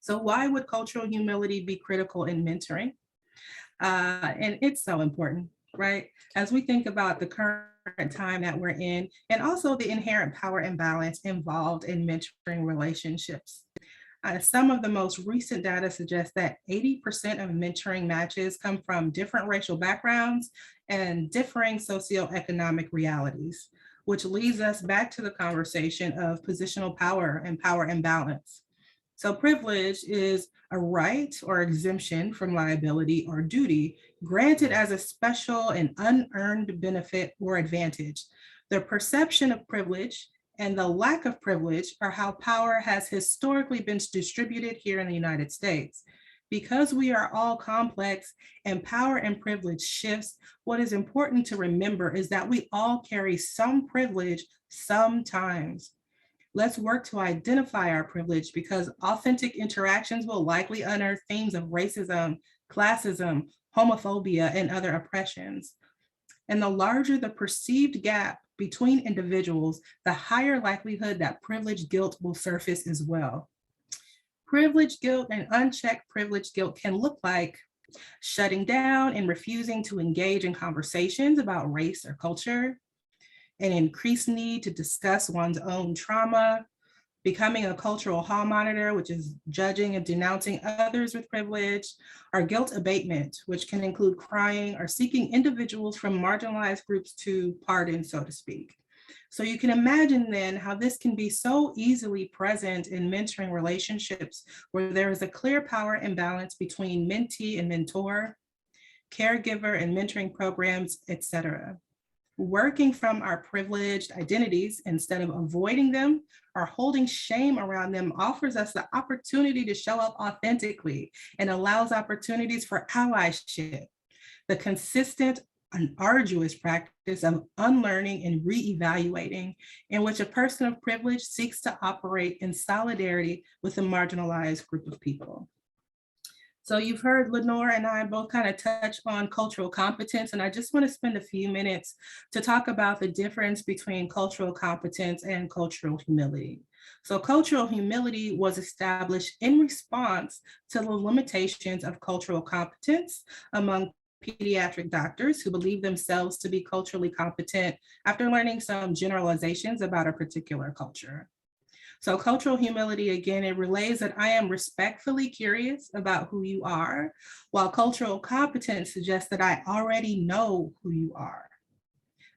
So why would cultural humility be critical in mentoring? And it's so important, right? As we think about the current time that we're in, and also the inherent power imbalance involved in mentoring relationships. Some of the most recent data suggests that 80% of mentoring matches come from different racial backgrounds and differing socioeconomic realities, which leads us back to the conversation of positional power and power imbalance. So privilege is a right or exemption from liability or duty granted as a special and unearned benefit or advantage. The perception of privilege and the lack of privilege are how power has historically been distributed here in the United States. Because we are all complex and power and privilege shifts, what is important to remember is that we all carry some privilege sometimes. Let's work to identify our privilege because authentic interactions will likely unearth themes of racism, classism, homophobia, and other oppressions. And the larger the perceived gap between individuals, the higher likelihood that privilege guilt will surface as well. Privilege guilt and unchecked privilege guilt can look like shutting down and refusing to engage in conversations about race or culture, an increased need to discuss one's own trauma, becoming a cultural hall monitor, which is judging and denouncing others with privilege, or guilt abatement, which can include crying or seeking individuals from marginalized groups to pardon, so to speak. So you can imagine then how this can be so easily present in mentoring relationships where there is a clear power imbalance between mentee and mentor, caregiver and mentoring programs, etc. Working from our privileged identities instead of avoiding them or holding shame around them offers us the opportunity to show up authentically and allows opportunities for allyship. The consistent and arduous practice of unlearning and reevaluating in which a person of privilege seeks to operate in solidarity with a marginalized group of people. So you've heard Lenore and I both kind of touch on cultural competence, and I just want to spend a few minutes to talk about the difference between cultural competence and cultural humility. So cultural humility was established in response to the limitations of cultural competence among pediatric doctors who believe themselves to be culturally competent after learning some generalizations about a particular culture. So cultural humility, again, it relays that I am respectfully curious about who you are, while cultural competence suggests that I already know who you are.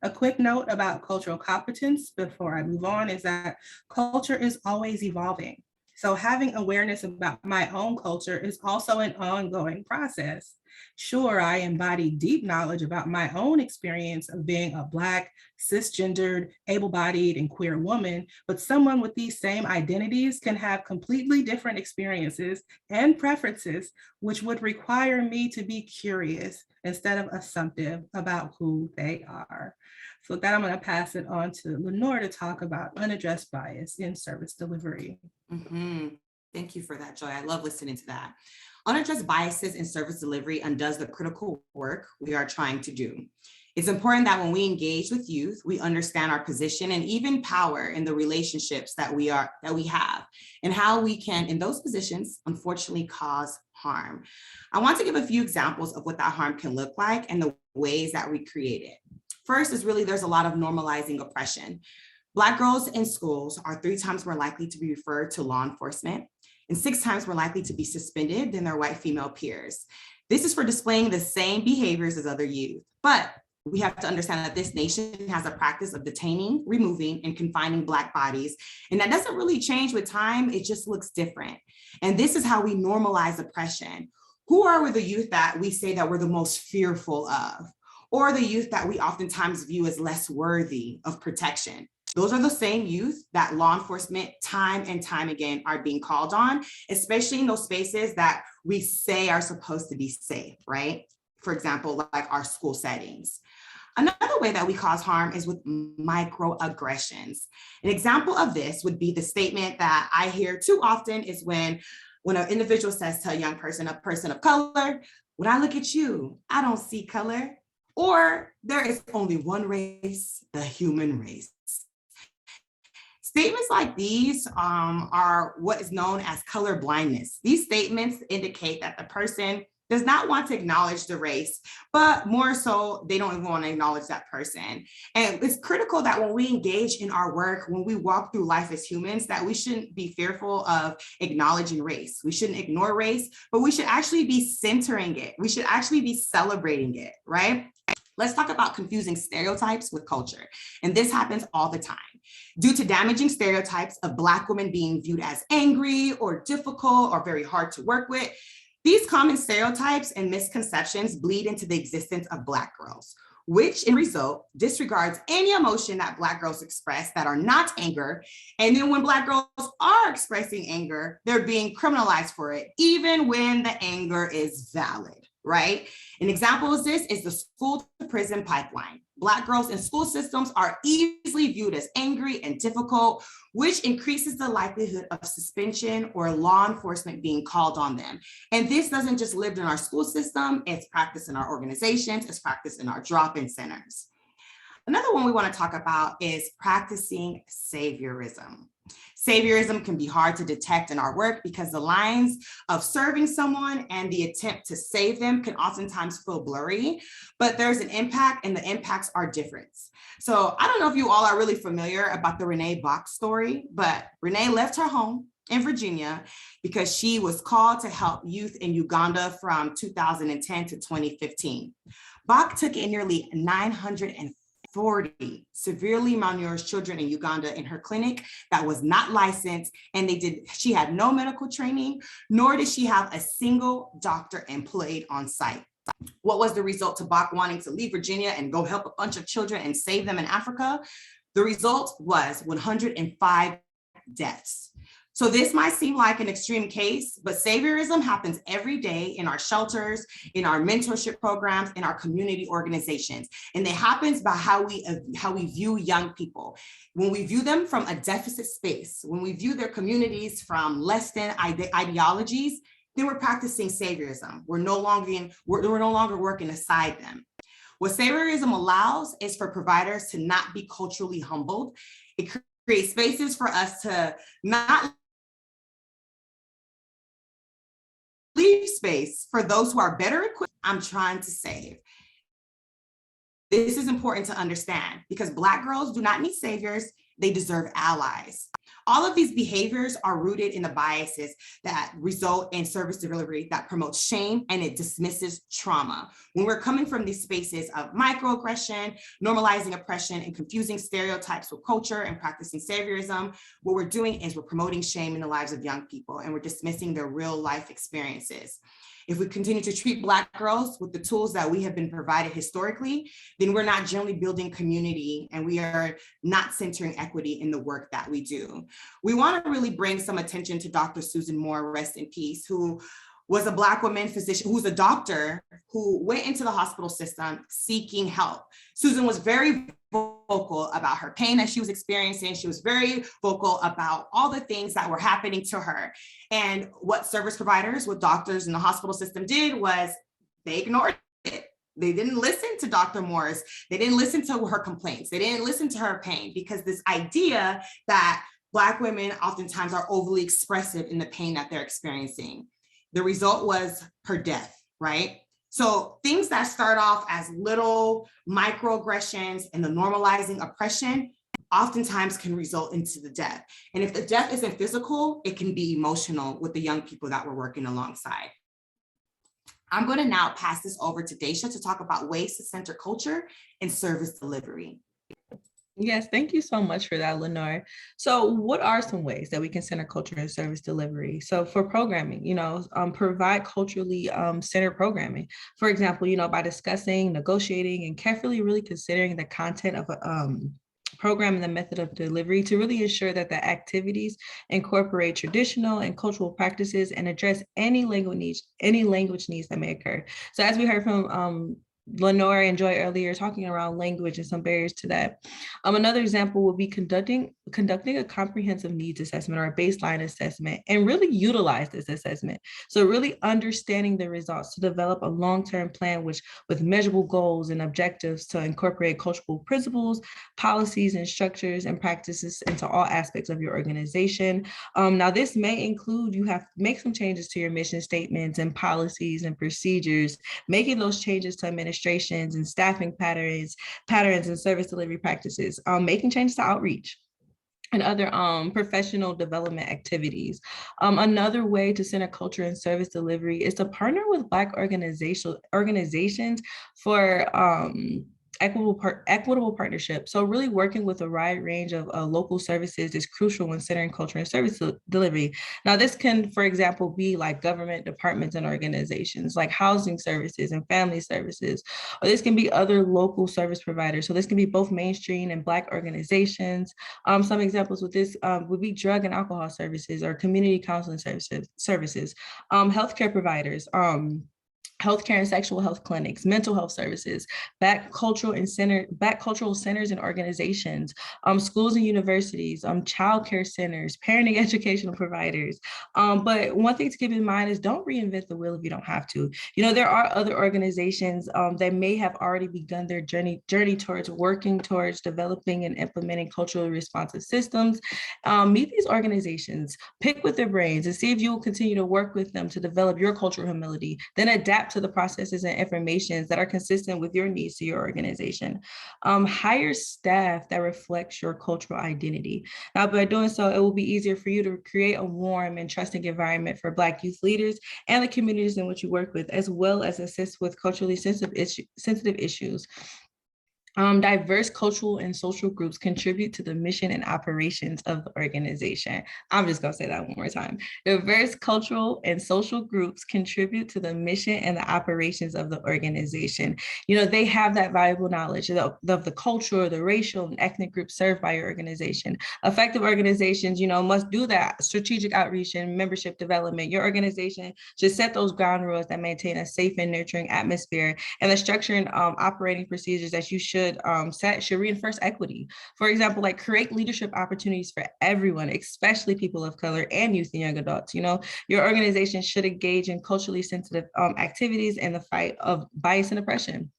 A quick note about cultural competence before I move on is that culture is always evolving. So having awareness about my own culture is also an ongoing process. Sure, I embody deep knowledge about my own experience of being a Black, cisgendered, able-bodied, and queer woman, but someone with these same identities can have completely different experiences and preferences, which would require me to be curious instead of assumptive about who they are. So with that, I'm going to pass it on to Lenore to talk about unaddressed bias in service delivery. Thank you for that, Joy. I love listening to that. Unaddressed biases in service delivery undoes the critical work we are trying to do. It's important that when we engage with youth, we understand our position and even power in the relationships that we have and how we can, in those positions, unfortunately cause harm. I want to give a few examples of what that harm can look like and the ways that we create it. First is really there's a lot of normalizing oppression. Black girls in schools are 3 times more likely to be referred to law enforcement and 6 times more likely to be suspended than their white female peers. This is for displaying the same behaviors as other youth. But we have to understand that this nation has a practice of detaining, removing, and confining Black bodies. And that doesn't really change with time, it just looks different. And this is how we normalize oppression. Who are we the youth that we say that we're the most fearful of? Or the youth that we oftentimes view as less worthy of protection? Those are the same youth that law enforcement time and time again are being called on, especially in those spaces that we say are supposed to be safe, right? For example, like our school settings. Another way that we cause harm is with microaggressions. An example of this would be the statement that I hear too often is when an individual says to a young person, a person of color, when I look at you, I don't see color. Or there is only one race, the human race. Statements like these are what is known as color blindness. These statements indicate that the person does not want to acknowledge the race, but more so, they don't even want to acknowledge that person. And it's critical that when we engage in our work, when we walk through life as humans, that we shouldn't be fearful of acknowledging race. We shouldn't ignore race, but we should actually be centering it. We should actually be celebrating it, right? Let's talk about confusing stereotypes with culture. And this happens all the time. Due to damaging stereotypes of Black women being viewed as angry or difficult or very hard to work with, these common stereotypes and misconceptions bleed into the existence of Black girls. which in result disregards any emotion that Black girls express that are not anger. And then when Black girls are expressing anger, they're being criminalized for it, even when the anger is valid, right? An example of this is the school to prison pipeline. Black girls in school systems are easily viewed as angry and difficult, which increases the likelihood of suspension or law enforcement being called on them. And this doesn't just live in our school system, it's practiced in our organizations, it's practiced in our drop-in centers. Another one we want to talk about is practicing saviorism. Saviorism can be hard to detect in our work because the lines of serving someone and the attempt to save them can oftentimes feel blurry, but there's an impact and the impacts are different. So I don't know if you all are really familiar about the Renee Bach story, but Renee left her home in Virginia because she was called to help youth in Uganda from 2010 to 2015. Bach took in nearly 940 severely malnourished children in Uganda in her clinic that was not licensed, and she had no medical training, nor did she have a single doctor employed on site. What was the result to Bach wanting to leave Virginia and go help a bunch of children and save them in Africa? The result was 105 deaths. So this might seem like an extreme case, but saviorism happens every day in our shelters, in our mentorship programs, in our community organizations. And it happens by how we view young people. When we view them from a deficit space, when we view their communities from less than ideologies, then we're practicing saviorism. We're no longer working aside them. What saviorism allows is for providers to not be culturally humbled. It creates spaces for us to not leave space for those who are better equipped. I'm trying to save. This is important to understand because Black girls do not need saviors, they deserve allies. All of these behaviors are rooted in the biases that result in service delivery that promotes shame and it dismisses trauma. When we're coming from these spaces of microaggression, normalizing oppression, and confusing stereotypes with culture and practicing saviorism, what we're doing is we're promoting shame in the lives of young people and we're dismissing their real life experiences. If we continue to treat Black girls with the tools that we have been provided historically, then we're not generally building community and we are not centering equity in the work that we do. We want to really bring some attention to Dr. Susan Moore, rest in peace, who was a Black woman physician, who's a doctor who went into the hospital system seeking help. Susan was very vocal about her pain that she was experiencing. She was very vocal about all the things that were happening to her. And what service providers, what doctors in the hospital system did was they ignored it. They didn't listen to Dr. Morris. They didn't listen to her complaints. They didn't listen to her pain because this idea that Black women oftentimes are overly expressive in the pain that they're experiencing. The result was her death, right? So things that start off as little microaggressions and the normalizing oppression oftentimes can result into the death. And if the death isn't physical, it can be emotional with the young people that we're working alongside. I'm going to now pass this over to Daisha to talk about ways to center culture and service delivery. Yes, thank you so much for that, Lenore. So what are some ways that we can center culture and service delivery? So for programming, provide culturally centered programming. For example, by discussing, negotiating, and carefully really considering the content of a program and the method of delivery to really ensure that the activities incorporate traditional and cultural practices and address any language needs that may occur. So as we heard from Lenore and Joy earlier, talking around language and some barriers to that. Another example would be conducting a comprehensive needs assessment or a baseline assessment and really utilize this assessment. So really understanding the results to develop a long-term plan with measurable goals and objectives to incorporate cultural principles, policies, and structures and practices into all aspects of your organization. Now, this may include you have to make some changes to your mission statements and policies and procedures, making those changes to administrations and staffing patterns and service delivery practices, making changes to outreach and other professional development activities. Another way to center culture and service delivery is to partner with Black organizations for equitable partnership. So really working with a wide range of local services is crucial when centering culture and service delivery. Now, this can, for example, be like government departments and organizations like housing services and family services, or this can be other local service providers. So this can be both mainstream and Black organizations. Some examples with this would be drug and alcohol services or community counseling services, healthcare providers, healthcare and sexual health clinics, mental health services, Black cultural centers and organizations, schools and universities, childcare centers, parenting educational providers. But one thing to keep in mind is don't reinvent the wheel if you don't have to. You know, there are other organizations that may have already begun their journey towards working towards developing and implementing culturally responsive systems. Meet these organizations, pick with their brains, and see if you will continue to work with them to develop your cultural humility, then adapt to the processes and informations that are consistent with your needs to your organization. Hire staff that reflects your cultural identity. Now, by doing so, it will be easier for you to create a warm and trusting environment for Black youth leaders and the communities in which you work with, as well as assist with culturally sensitive issues. Diverse cultural and social groups contribute to the mission and operations of the organization. I'm just gonna say that one more time. Diverse cultural and social groups contribute to the mission and the operations of the organization. You know, they have that valuable knowledge of the cultural, the racial and ethnic groups served by your organization. Effective organizations, you know, must do that strategic outreach and membership development. Your organization should set those ground rules that maintain a safe and nurturing atmosphere, and the structure and operating procedures that you should set should reinforce equity. For example, like create leadership opportunities for everyone, especially people of color and youth and young adults. You know, your organization should engage in culturally sensitive activities in the fight of bias and oppression.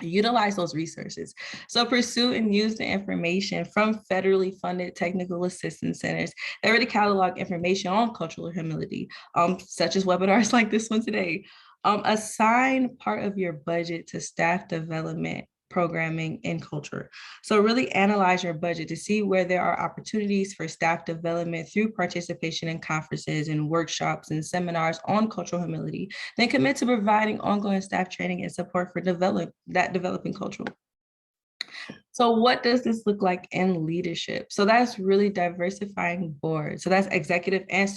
Utilize those resources. So pursue and use the information from federally funded technical assistance centers that already catalog information on cultural humility, such as webinars like this one today. Assign part of your budget to staff development, programming, and culture. So really analyze your budget to see where there are opportunities for staff development through participation in conferences and workshops and seminars on cultural humility. Then commit to providing ongoing staff training and support for developing culture. So what does this look like in leadership? So that's really diversifying boards. So that's executive and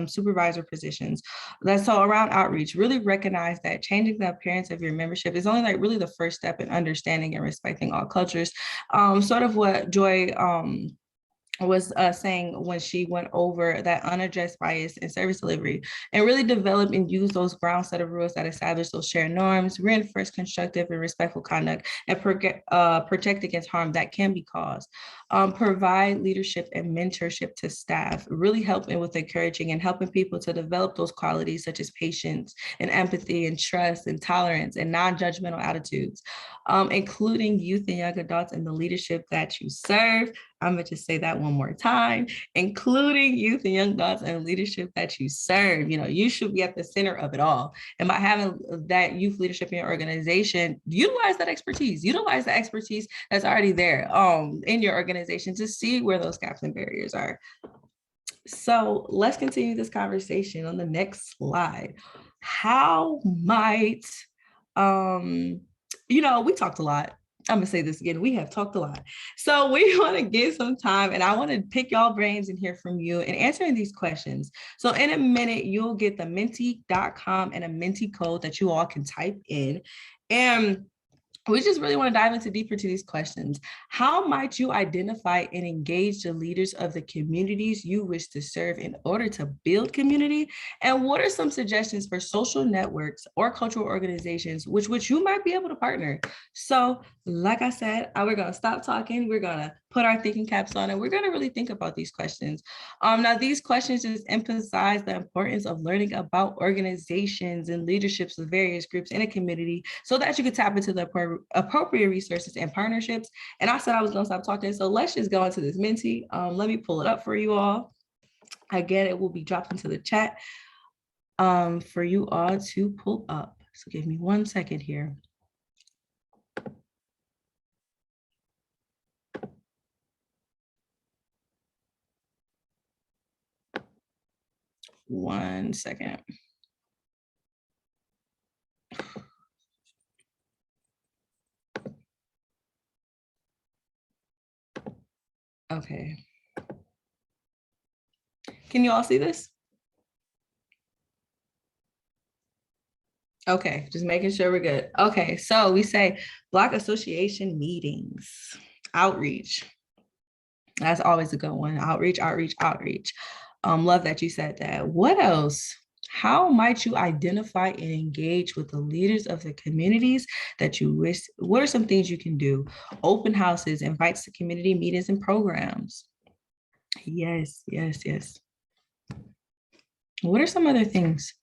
supervisor positions. That's all around outreach. Really recognize that changing the appearance of your membership is only like really the first step in understanding and respecting all cultures. Sort of what Joy was saying when she went over that unaddressed bias in service delivery, and really develop and use those ground set of rules that establish those shared norms, reinforce constructive and respectful conduct, and protect against harm that can be caused. Provide leadership and mentorship to staff, really helping with encouraging and helping people to develop those qualities such as patience and empathy and trust and tolerance and non-judgmental attitudes, including youth and young adults in the leadership that you serve. I'm gonna just say that one more time, including youth and young adults and leadership that you serve. You know, you should be at the center of it all. And by having that youth leadership in your organization, utilize that expertise that's already there in your organization to see where those gaps and barriers are. So let's continue this conversation on the next slide. How might, you know, we talked a lot. I'm gonna say this again, we have talked a lot. So we wanna get some time and I wanna pick y'all brains and hear from you and answering these questions. So in a minute, you'll get the menti.com and a Menti code that you all can type in. And we just really want to dive into deeper to these questions. How might you identify and engage the leaders of the communities you wish to serve in order to build community? And what are some suggestions for social networks or cultural organizations which you might be able to partner? So like I said, we're going to stop talking. We're going to put our thinking caps on and we're going to really think about these questions. Now, these questions just emphasize the importance of learning about organizations and leaderships of various groups in a community so that you can tap into the appropriate resources and partnerships. And I said I was going to stop talking, so let's just go into this Menti. Let me pull it up for you all. Again, it will be dropped into the chat for you all to pull up. So give me 1 second here. One second. Okay. Can you all see this? Okay, just making sure we're good. Okay, so we say Block association meetings, outreach. That's always a good one. Outreach, outreach, outreach. Love that you said that. What else? How might you identify and engage with the leaders of the communities that you wish? What are some things you can do? Open houses, invites to community meetings and programs. Yes, yes, yes. What are some other things?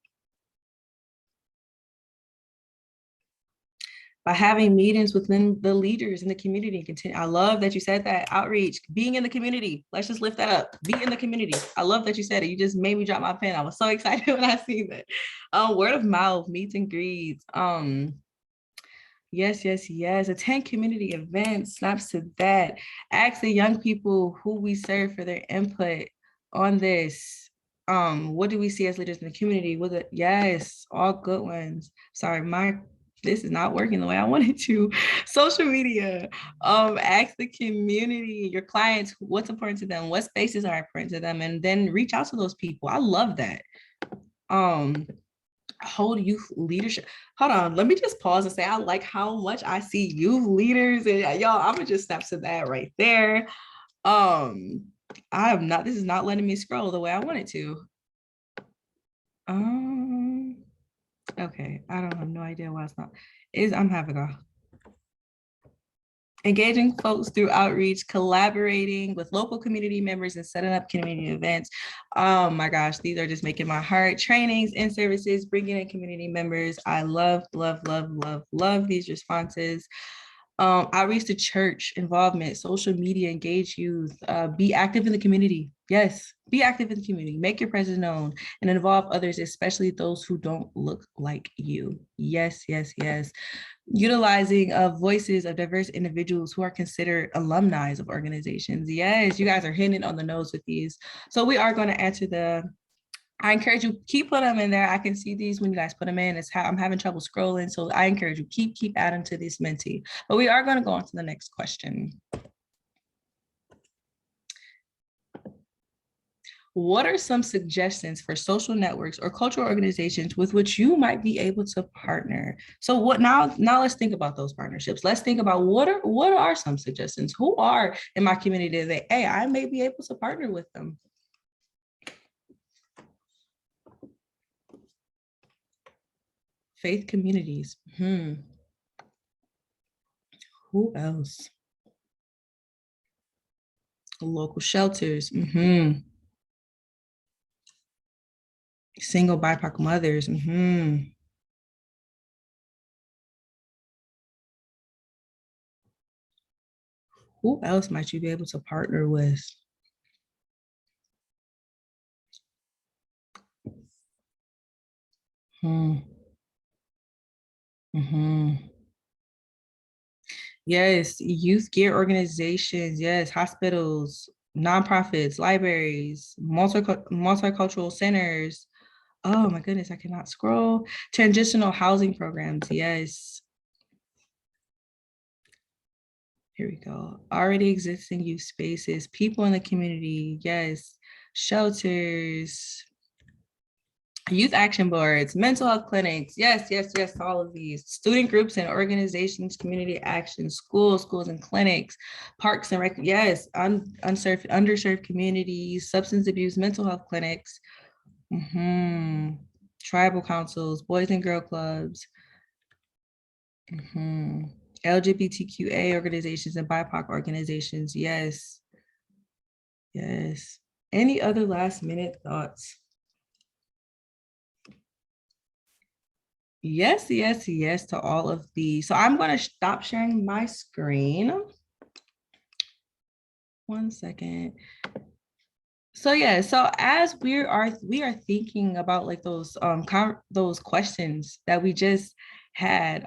By having meetings within the leaders in the community. Continue. I love that you said that. Outreach, being in the community. Let's just lift that up. Be in the community. I love that you said it. You just made me drop my pen. I was so excited when I seen that. Word of mouth, meets and greets. Yes, yes, yes. Attend community events, snaps to that. Ask the young people who we serve for their input on this. What do we see as leaders in the community? Was it? Yes, all good ones. Sorry, this is not working the way I wanted to. Social media. Ask the community, your clients, what's important to them, what spaces are important to them, and then reach out to those people. I love that. Hold youth leadership. Hold on, let me just pause and say I like how much I see youth leaders, and y'all, I'm gonna just snap to that right there. This is not letting me scroll the way I want it to. Okay, I don't have no idea why it's not. I'm having a engaging folks through outreach, collaborating with local community members and setting up community events. Oh my gosh, these are just making my heart. Trainings and services, bringing in community members. I love, love, love, love, love these responses. Outreach to church, involvement, social media, engage youth, be active in the community. Yes, be active in the community, make your presence known and involve others, especially those who don't look like you. Yes, yes, yes. Utilizing voices of diverse individuals who are considered alumni of organizations. Yes, you guys are hitting it on the nose with these. So we are going to answer I encourage you, keep putting them in there. I can see these when you guys put them in. It's how I'm having trouble scrolling. So I encourage you, keep adding to this mentee. But we are going to go on to the next question. What are some suggestions for social networks or cultural organizations with which you might be able to partner? So now let's think about those partnerships. Let's think about what are some suggestions? Who are in my community that, hey, I may be able to partner with them? Faith communities. Who else? Local shelters. Single BIPOC mothers. Who else might you be able to partner with? Yes, youth gear organizations. Yes, hospitals, nonprofits, libraries, multicultural centers. Oh my goodness, I cannot scroll. Transitional housing programs. Yes. Here we go. Already existing youth spaces, people in the community. Yes. Shelters, youth action boards, mental health clinics. Yes, yes, yes, all of these. Student groups and organizations, community action, schools and clinics, parks and yes, underserved communities, substance abuse, mental health clinics, tribal councils, boys and girl clubs, LGBTQA organizations and BIPOC organizations. Yes. Yes. Any other last minute thoughts? Yes, yes, yes to all of these. So I'm going to stop sharing my screen. One second. So yeah, so as we are thinking about like those questions that we just had,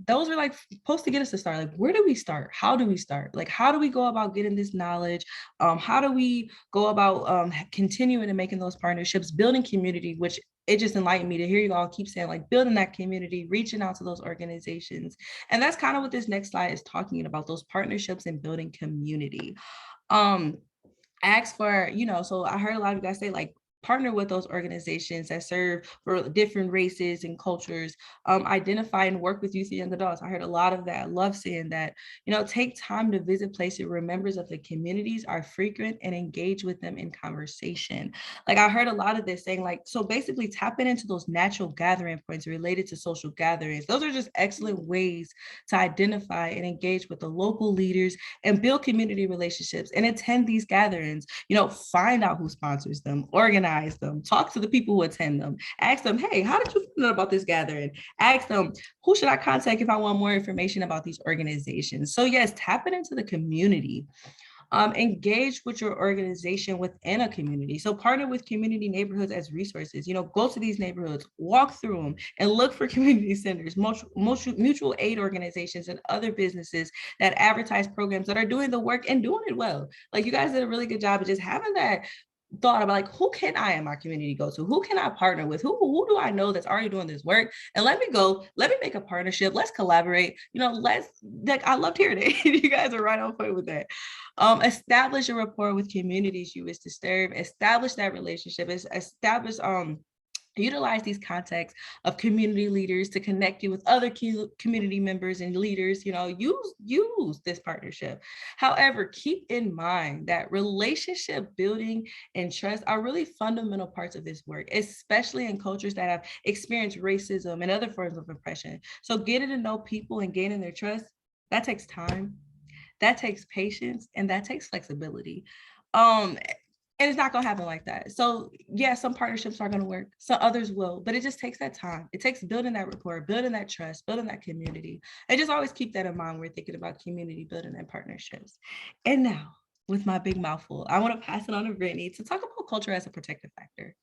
those are like supposed to get us to start. Like, where do we start? How do we start? Like, how do we go about getting this knowledge? How do we go about continuing and making those partnerships, building community, which it just enlightened me to hear you all keep saying, like, building that community, reaching out to those organizations. And that's kind of what this next slide is talking about, those partnerships and building community. Ask for, so I heard a lot of you guys say, like, partner with those organizations that serve for different races and cultures, identify and work with youth and young adults. I heard a lot of that. I love seeing that. Take time to visit places where members of the communities are frequent and engage with them in conversation. Like, I heard a lot of this saying, like, so basically tapping into those natural gathering points related to social gatherings. Those are just excellent ways to identify and engage with the local leaders and build community relationships and attend these gatherings. Find out who sponsors them, organize them, talk to the people who attend them, ask them, hey, how did you find out about this gathering? Ask them, who should I contact if I want more information about these organizations? So yes, tap it into the community. Engage with your organization within a community. So partner with community neighborhoods as resources. Go to these neighborhoods, walk through them, and look for community centers, mutual aid organizations, and other businesses that advertise programs that are doing the work and doing it well. Like, you guys did a really good job of just having that thought about, like, who can I in my community go to? Who can I partner with? Who do I know that's already doing this work? And let me make a partnership. Let's collaborate. I loved hearing it. You guys are right on point with that. Establish a rapport with communities you wish to serve. Establish that relationship. Utilize these contacts of community leaders to connect you with other community members and leaders. Use this partnership. However, keep in mind that relationship building and trust are really fundamental parts of this work, especially in cultures that have experienced racism and other forms of oppression. So getting to know people and gaining their trust, that takes time, that takes patience, and that takes flexibility. And it's not going to happen like that. So yeah, some partnerships are going to work, so others will, but it just takes that time. It takes building that rapport, building that trust, building that community. And just always keep that in mind when we're thinking about community building and partnerships. And now, with my big mouthful, I want to pass it on to Brittany to talk about culture as a protective factor.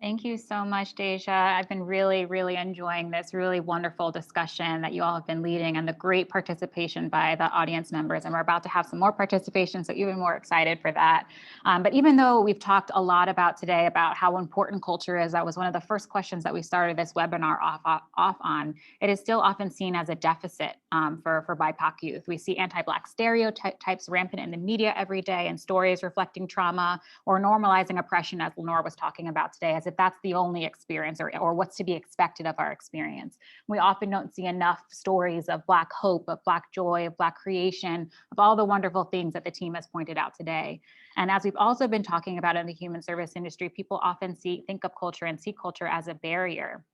Thank you so much, Deja. I've been really, really enjoying this really wonderful discussion that you all have been leading and the great participation by the audience members. And we're about to have some more participation, so even more excited for that. But even though we've talked a lot about today about how important culture is, that was one of the first questions that we started this webinar off on, it is still often seen as a deficit for BIPOC youth. We see anti-Black stereotypes rampant in the media every day, and stories reflecting trauma or normalizing oppression, as Lenore was talking about today, as if that's the only experience or what's to be expected of our experience. We often don't see enough stories of Black hope, of Black joy, of Black creation, of all the wonderful things that the team has pointed out today. And as we've also been talking about in the human service industry, people often think of culture and see culture as a barrier.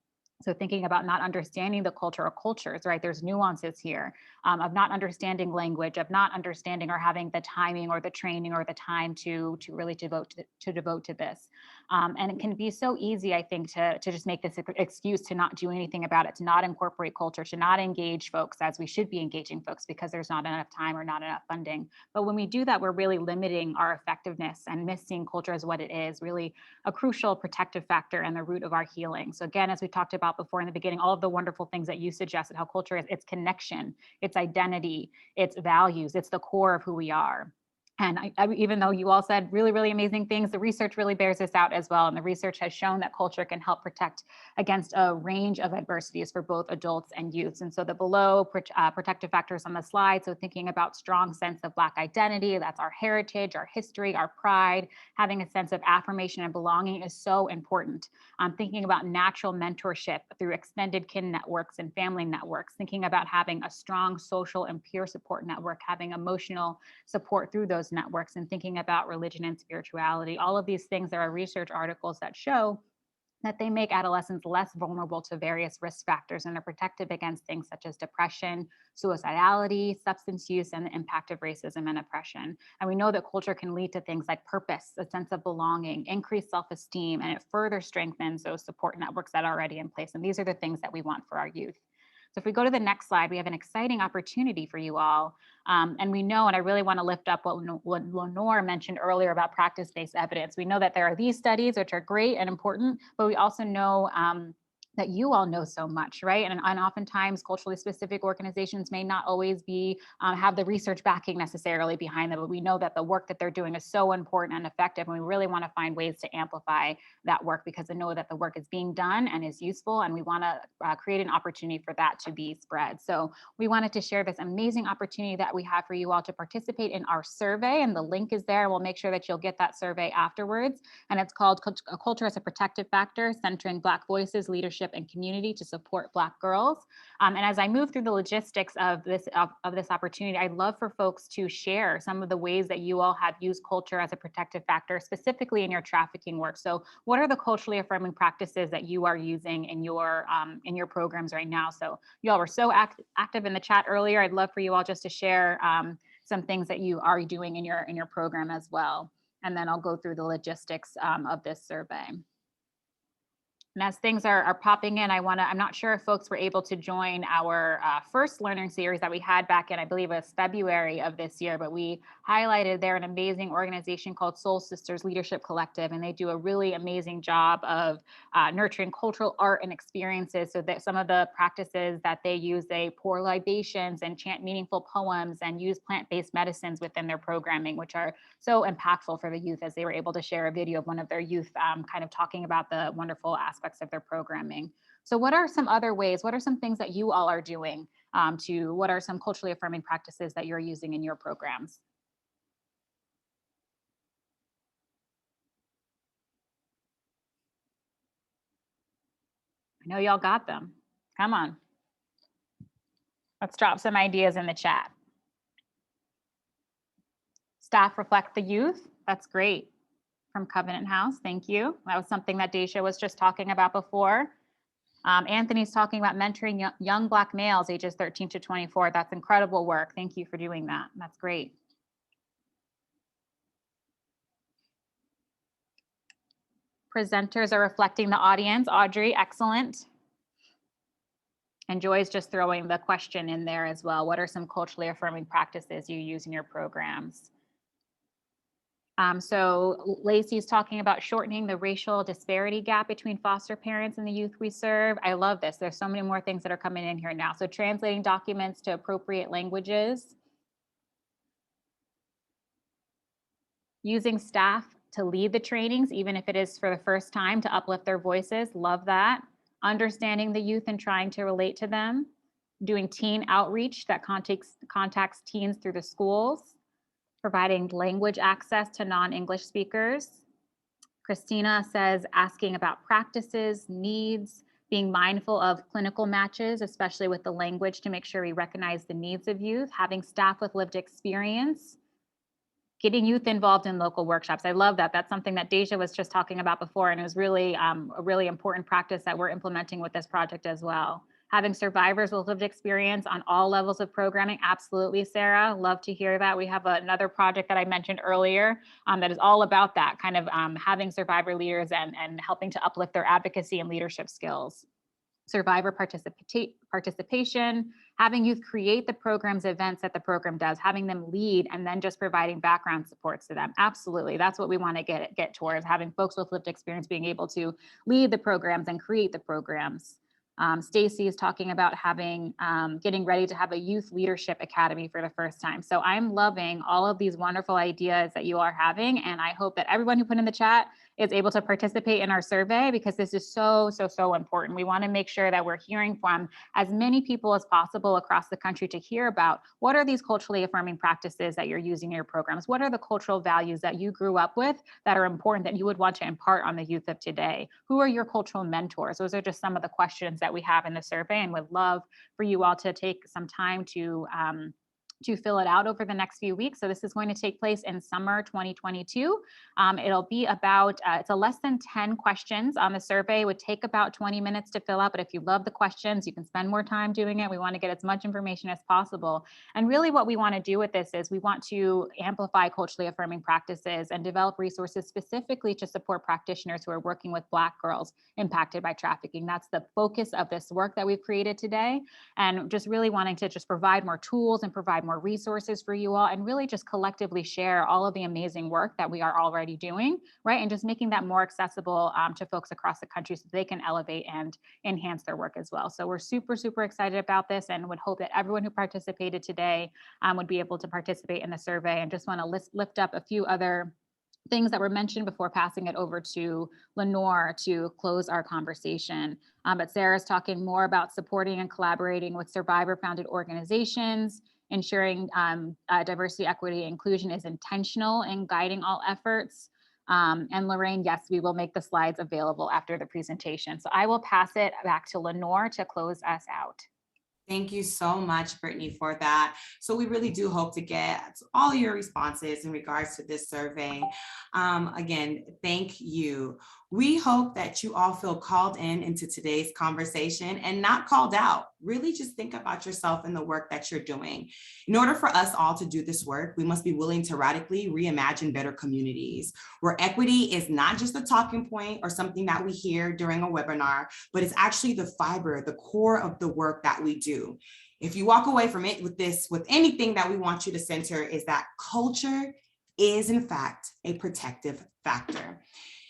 So thinking about not understanding the culture or cultures, right? There's nuances here of not understanding language, of not understanding or having the timing or the training or the time to really devote to this. And it can be so easy, I think, to just make this excuse to not do anything about it, to not incorporate culture, to not engage folks as we should be engaging folks because there's not enough time or not enough funding. But when we do that, we're really limiting our effectiveness and missing culture as what it is, really a crucial protective factor and the root of our healing. So again, as we talked about before in the beginning, all of the wonderful things that you suggested, how culture is, it's connection, it's identity, it's values, it's the core of who we are. And even though you all said really, really amazing things, the research really bears this out as well. And the research has shown that culture can help protect against a range of adversities for both adults and youths. And so the below protective factors on the slide, so thinking about strong sense of Black identity, that's our heritage, our history, our pride, having a sense of affirmation and belonging is so important. Thinking about natural mentorship through extended kin networks and family networks, thinking about having a strong social and peer support network, having emotional support through those networks, and thinking about religion and spirituality. All of these things, there are research articles that show that they make adolescents less vulnerable to various risk factors and are protective against things such as depression, suicidality, substance use, and the impact of racism and oppression. And we know that culture can lead to things like purpose, a sense of belonging, increased self-esteem, and it further strengthens those support networks that are already in place. And these are the things that we want for our youth. So if we go to the next slide, we have an exciting opportunity for you all. And we know, and I really want to lift up what Lenore mentioned earlier about practice-based evidence. We know that there are these studies, which are great and important, but we also know that you all know so much, right? And oftentimes culturally specific organizations may not always be have the research backing necessarily behind them, but we know that the work that they're doing is so important and effective, and we really want to find ways to amplify that work because I know that the work is being done and is useful, and we want to create an opportunity for that to be spread. So we wanted to share this amazing opportunity that we have for you all to participate in our survey, and the link is there. We'll make sure that you'll get that survey afterwards, and it's called Culture as a Protective Factor, Centering Black Voices, Leadership, and Community to Support Black Girls. And as I move through the logistics of this opportunity, I'd love for folks to share some of the ways that you all have used culture as a protective factor, specifically in your trafficking work. So what are the culturally affirming practices that you are using in your programs right now? So you all were so active in the chat earlier. I'd love for you all just to share some things that you are doing in your program as well. And then I'll go through the logistics of this survey. And as things are popping in, I'm not sure if folks were able to join our first learning series that we had back in, I believe it was February of this year, but we highlighted they're an amazing organization called Soul Sisters Leadership Collective, and they do a really amazing job of nurturing cultural art and experiences. So that some of the practices that they use, they pour libations and chant meaningful poems and use plant-based medicines within their programming, which are so impactful for the youth, as they were able to share a video of one of their youth kind of talking about the wonderful aspects of their programming. So what are some other ways, what are some things that you all are doing what are some culturally affirming practices that you're using in your programs? I know y'all got them. Come on. Let's drop some ideas in the chat. Staff reflect the youth. That's great. From Covenant House, thank you. That was something that Daisha was just talking about before. Anthony's talking about mentoring young Black males ages 13 to 24. That's incredible work. Thank you for doing that. That's great. Presenters are reflecting the audience. Audrey, excellent. And Joy's just throwing the question in there as well. What are some culturally affirming practices you use in your programs? So Lacey's talking about shortening the racial disparity gap between foster parents and the youth we serve. I love this. There's so many more things that are coming in here now. So translating documents to appropriate languages. Using staff to lead the trainings, even if it is for the first time, to uplift their voices. Love that. Understanding the youth and trying to relate to them. Doing teen outreach that contacts teens through the schools. Providing language access to non-English speakers. Christina says asking about practices, needs, being mindful of clinical matches, especially with the language, to make sure we recognize the needs of youth, having staff with lived experience, getting youth involved in local workshops. I love that. That's something that Deja was just talking about before, and it was really a really important practice that we're implementing with this project as well. Having survivors with lived experience on all levels of programming. Absolutely, Sarah. Love to hear that. We have another project that I mentioned earlier that is all about that, kind of having survivor leaders and helping to uplift their advocacy and leadership skills. Survivor participation, having youth create the program's events that the program does, having them lead, and then just providing background supports to them. Absolutely, that's what we want to get towards, having folks with lived experience being able to lead the programs and create the programs. Stacy is talking about getting ready to have a youth leadership academy for the first time. So I'm loving all of these wonderful ideas that you are having. And I hope that everyone who put in the chat is able to participate in our survey, because this is so important. We want to make sure that we're hearing from as many people as possible across the country to hear about what are these culturally affirming practices that you're using in your programs? What are the cultural values that you grew up with that are important that you would want to impart on the youth of today? Who are your cultural mentors? Those are just some of the questions that we have in the survey, and would love for you all to take some time to fill it out over the next few weeks. So this is going to take place in summer 2022. It'll be about, it's a less than 10 questions on the survey. It would take about 20 minutes to fill out, but if you love the questions, you can spend more time doing it. We want to get as much information as possible. And really what we want to do with this is we want to amplify culturally affirming practices and develop resources specifically to support practitioners who are working with Black girls impacted by trafficking. That's the focus of this work that we've created today. And just really wanting to just provide more tools and provide more resources for you all, and really just collectively share all of the amazing work that we are already doing, right? And just making that more accessible to folks across the country so they can elevate and enhance their work as well. So we're super, super excited about this and would hope that everyone who participated today would be able to participate in the survey. And just want to lift up a few other things that were mentioned before passing it over to Lenore to close our conversation. But Sarah's talking more about supporting and collaborating with survivor-founded organizations, ensuring diversity, equity, inclusion is intentional in guiding all efforts. And Lorraine, yes, we will make the slides available after the presentation. So I will pass it back to Lenore to close us out. Thank you so much, Brittany, for that. So we really do hope to get all your responses in regards to this survey. Again, thank you. We hope that you all feel called into today's conversation and not called out. Really just think about yourself and the work that you're doing. In order for us all to do this work, we must be willing to radically reimagine better communities where equity is not just a talking point or something that we hear during a webinar, but it's actually the fiber, the core of the work that we do. If you walk away from it with anything that we want you to center is that culture is in fact a protective factor.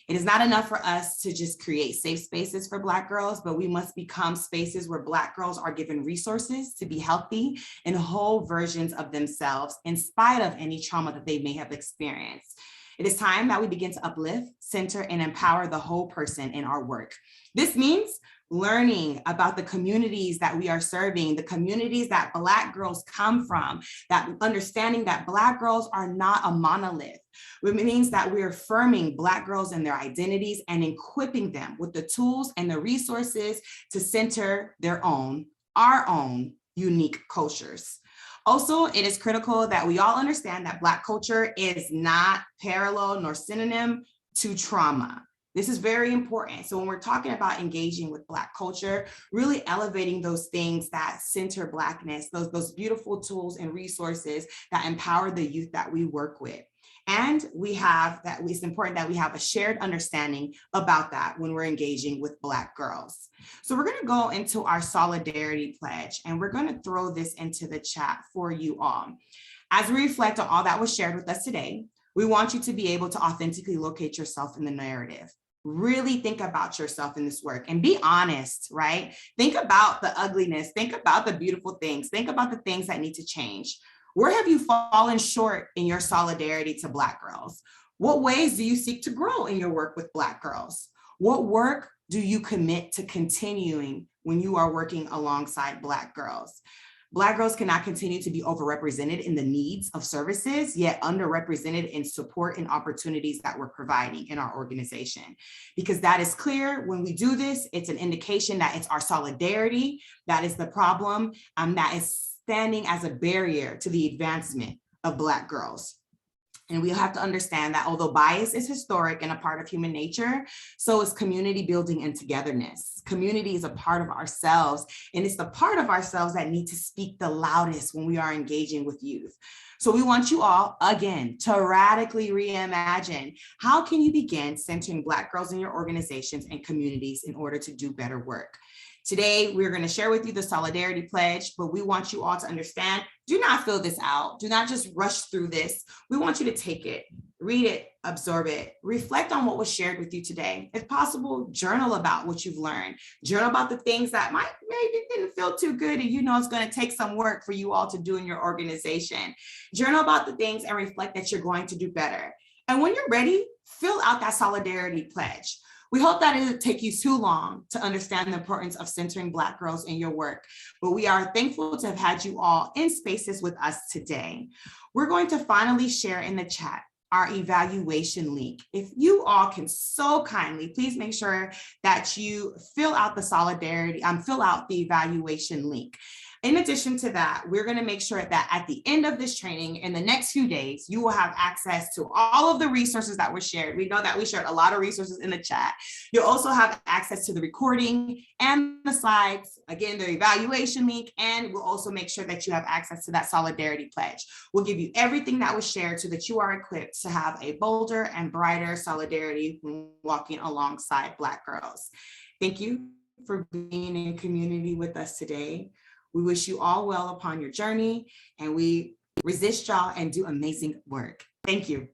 It is not enough for us to just create safe spaces for Black girls, but we must become spaces where Black girls are given resources to be healthy and whole versions of themselves in spite of any trauma that they may have experienced. It is time that we begin to uplift, center, and empower the whole person in our work. This means learning about the communities that we are serving, the communities that Black girls come from, that understanding that Black girls are not a monolith. It means that we're affirming Black girls and their identities and equipping them with the tools and the resources to center our own unique cultures. Also, it is critical that we all understand that Black culture is not parallel nor synonym to trauma. This is very important. So when we're talking about engaging with Black culture, really elevating those things that center Blackness, those beautiful tools and resources that empower the youth that we work with. And it's important that we have a shared understanding about that when we're engaging with Black girls. So we're going to go into our solidarity pledge, and we're going to throw this into the chat for you all. As we reflect on all that was shared with us today, we want you to be able to authentically locate yourself in the narrative. Really think about yourself in this work and be honest, right? Think about the ugliness, think about the beautiful things, think about the things that need to change. Where have you fallen short in your solidarity to Black girls? What ways do you seek to grow in your work with Black girls? What work do you commit to continuing when you are working alongside Black girls? Black girls cannot continue to be overrepresented in the needs of services, yet underrepresented in support and opportunities that we're providing in our organization. Because that is clear, when we do this, it's an indication that it's our solidarity that is the problem, that is standing as a barrier to the advancement of Black girls. And we have to understand that although bias is historic and a part of human nature, so is community building and togetherness. Community is a part of ourselves, and it's the part of ourselves that need to speak the loudest when we are engaging with youth. So we want you all, again, to radically reimagine how can you begin centering Black girls in your organizations and communities in order to do better work. Today, we're going to share with you the Solidarity Pledge, but we want you all to understand, do not fill this out. Do not just rush through this. We want you to take it, read it, absorb it, reflect on what was shared with you today. If possible, journal about what you've learned. Journal about the things that maybe didn't feel too good and you know it's going to take some work for you all to do in your organization. Journal about the things and reflect that you're going to do better. And when you're ready, fill out that Solidarity Pledge. We hope that it doesn't take you too long to understand the importance of centering Black girls in your work, but we are thankful to have had you all in spaces with us today. We're going to finally share in the chat our evaluation link. If you all can so kindly, please make sure that you fill out the evaluation link. In addition to that, we're going to make sure that at the end of this training, in the next few days, you will have access to all of the resources that were shared. We know that we shared a lot of resources in the chat. You'll also have access to the recording and the slides, again, the evaluation link, and we'll also make sure that you have access to that Solidarity Pledge. We'll give you everything that was shared so that you are equipped to have a bolder and brighter solidarity when walking alongside Black girls. Thank you for being in community with us today. We wish you all well upon your journey, and we resist y'all and do amazing work. Thank you.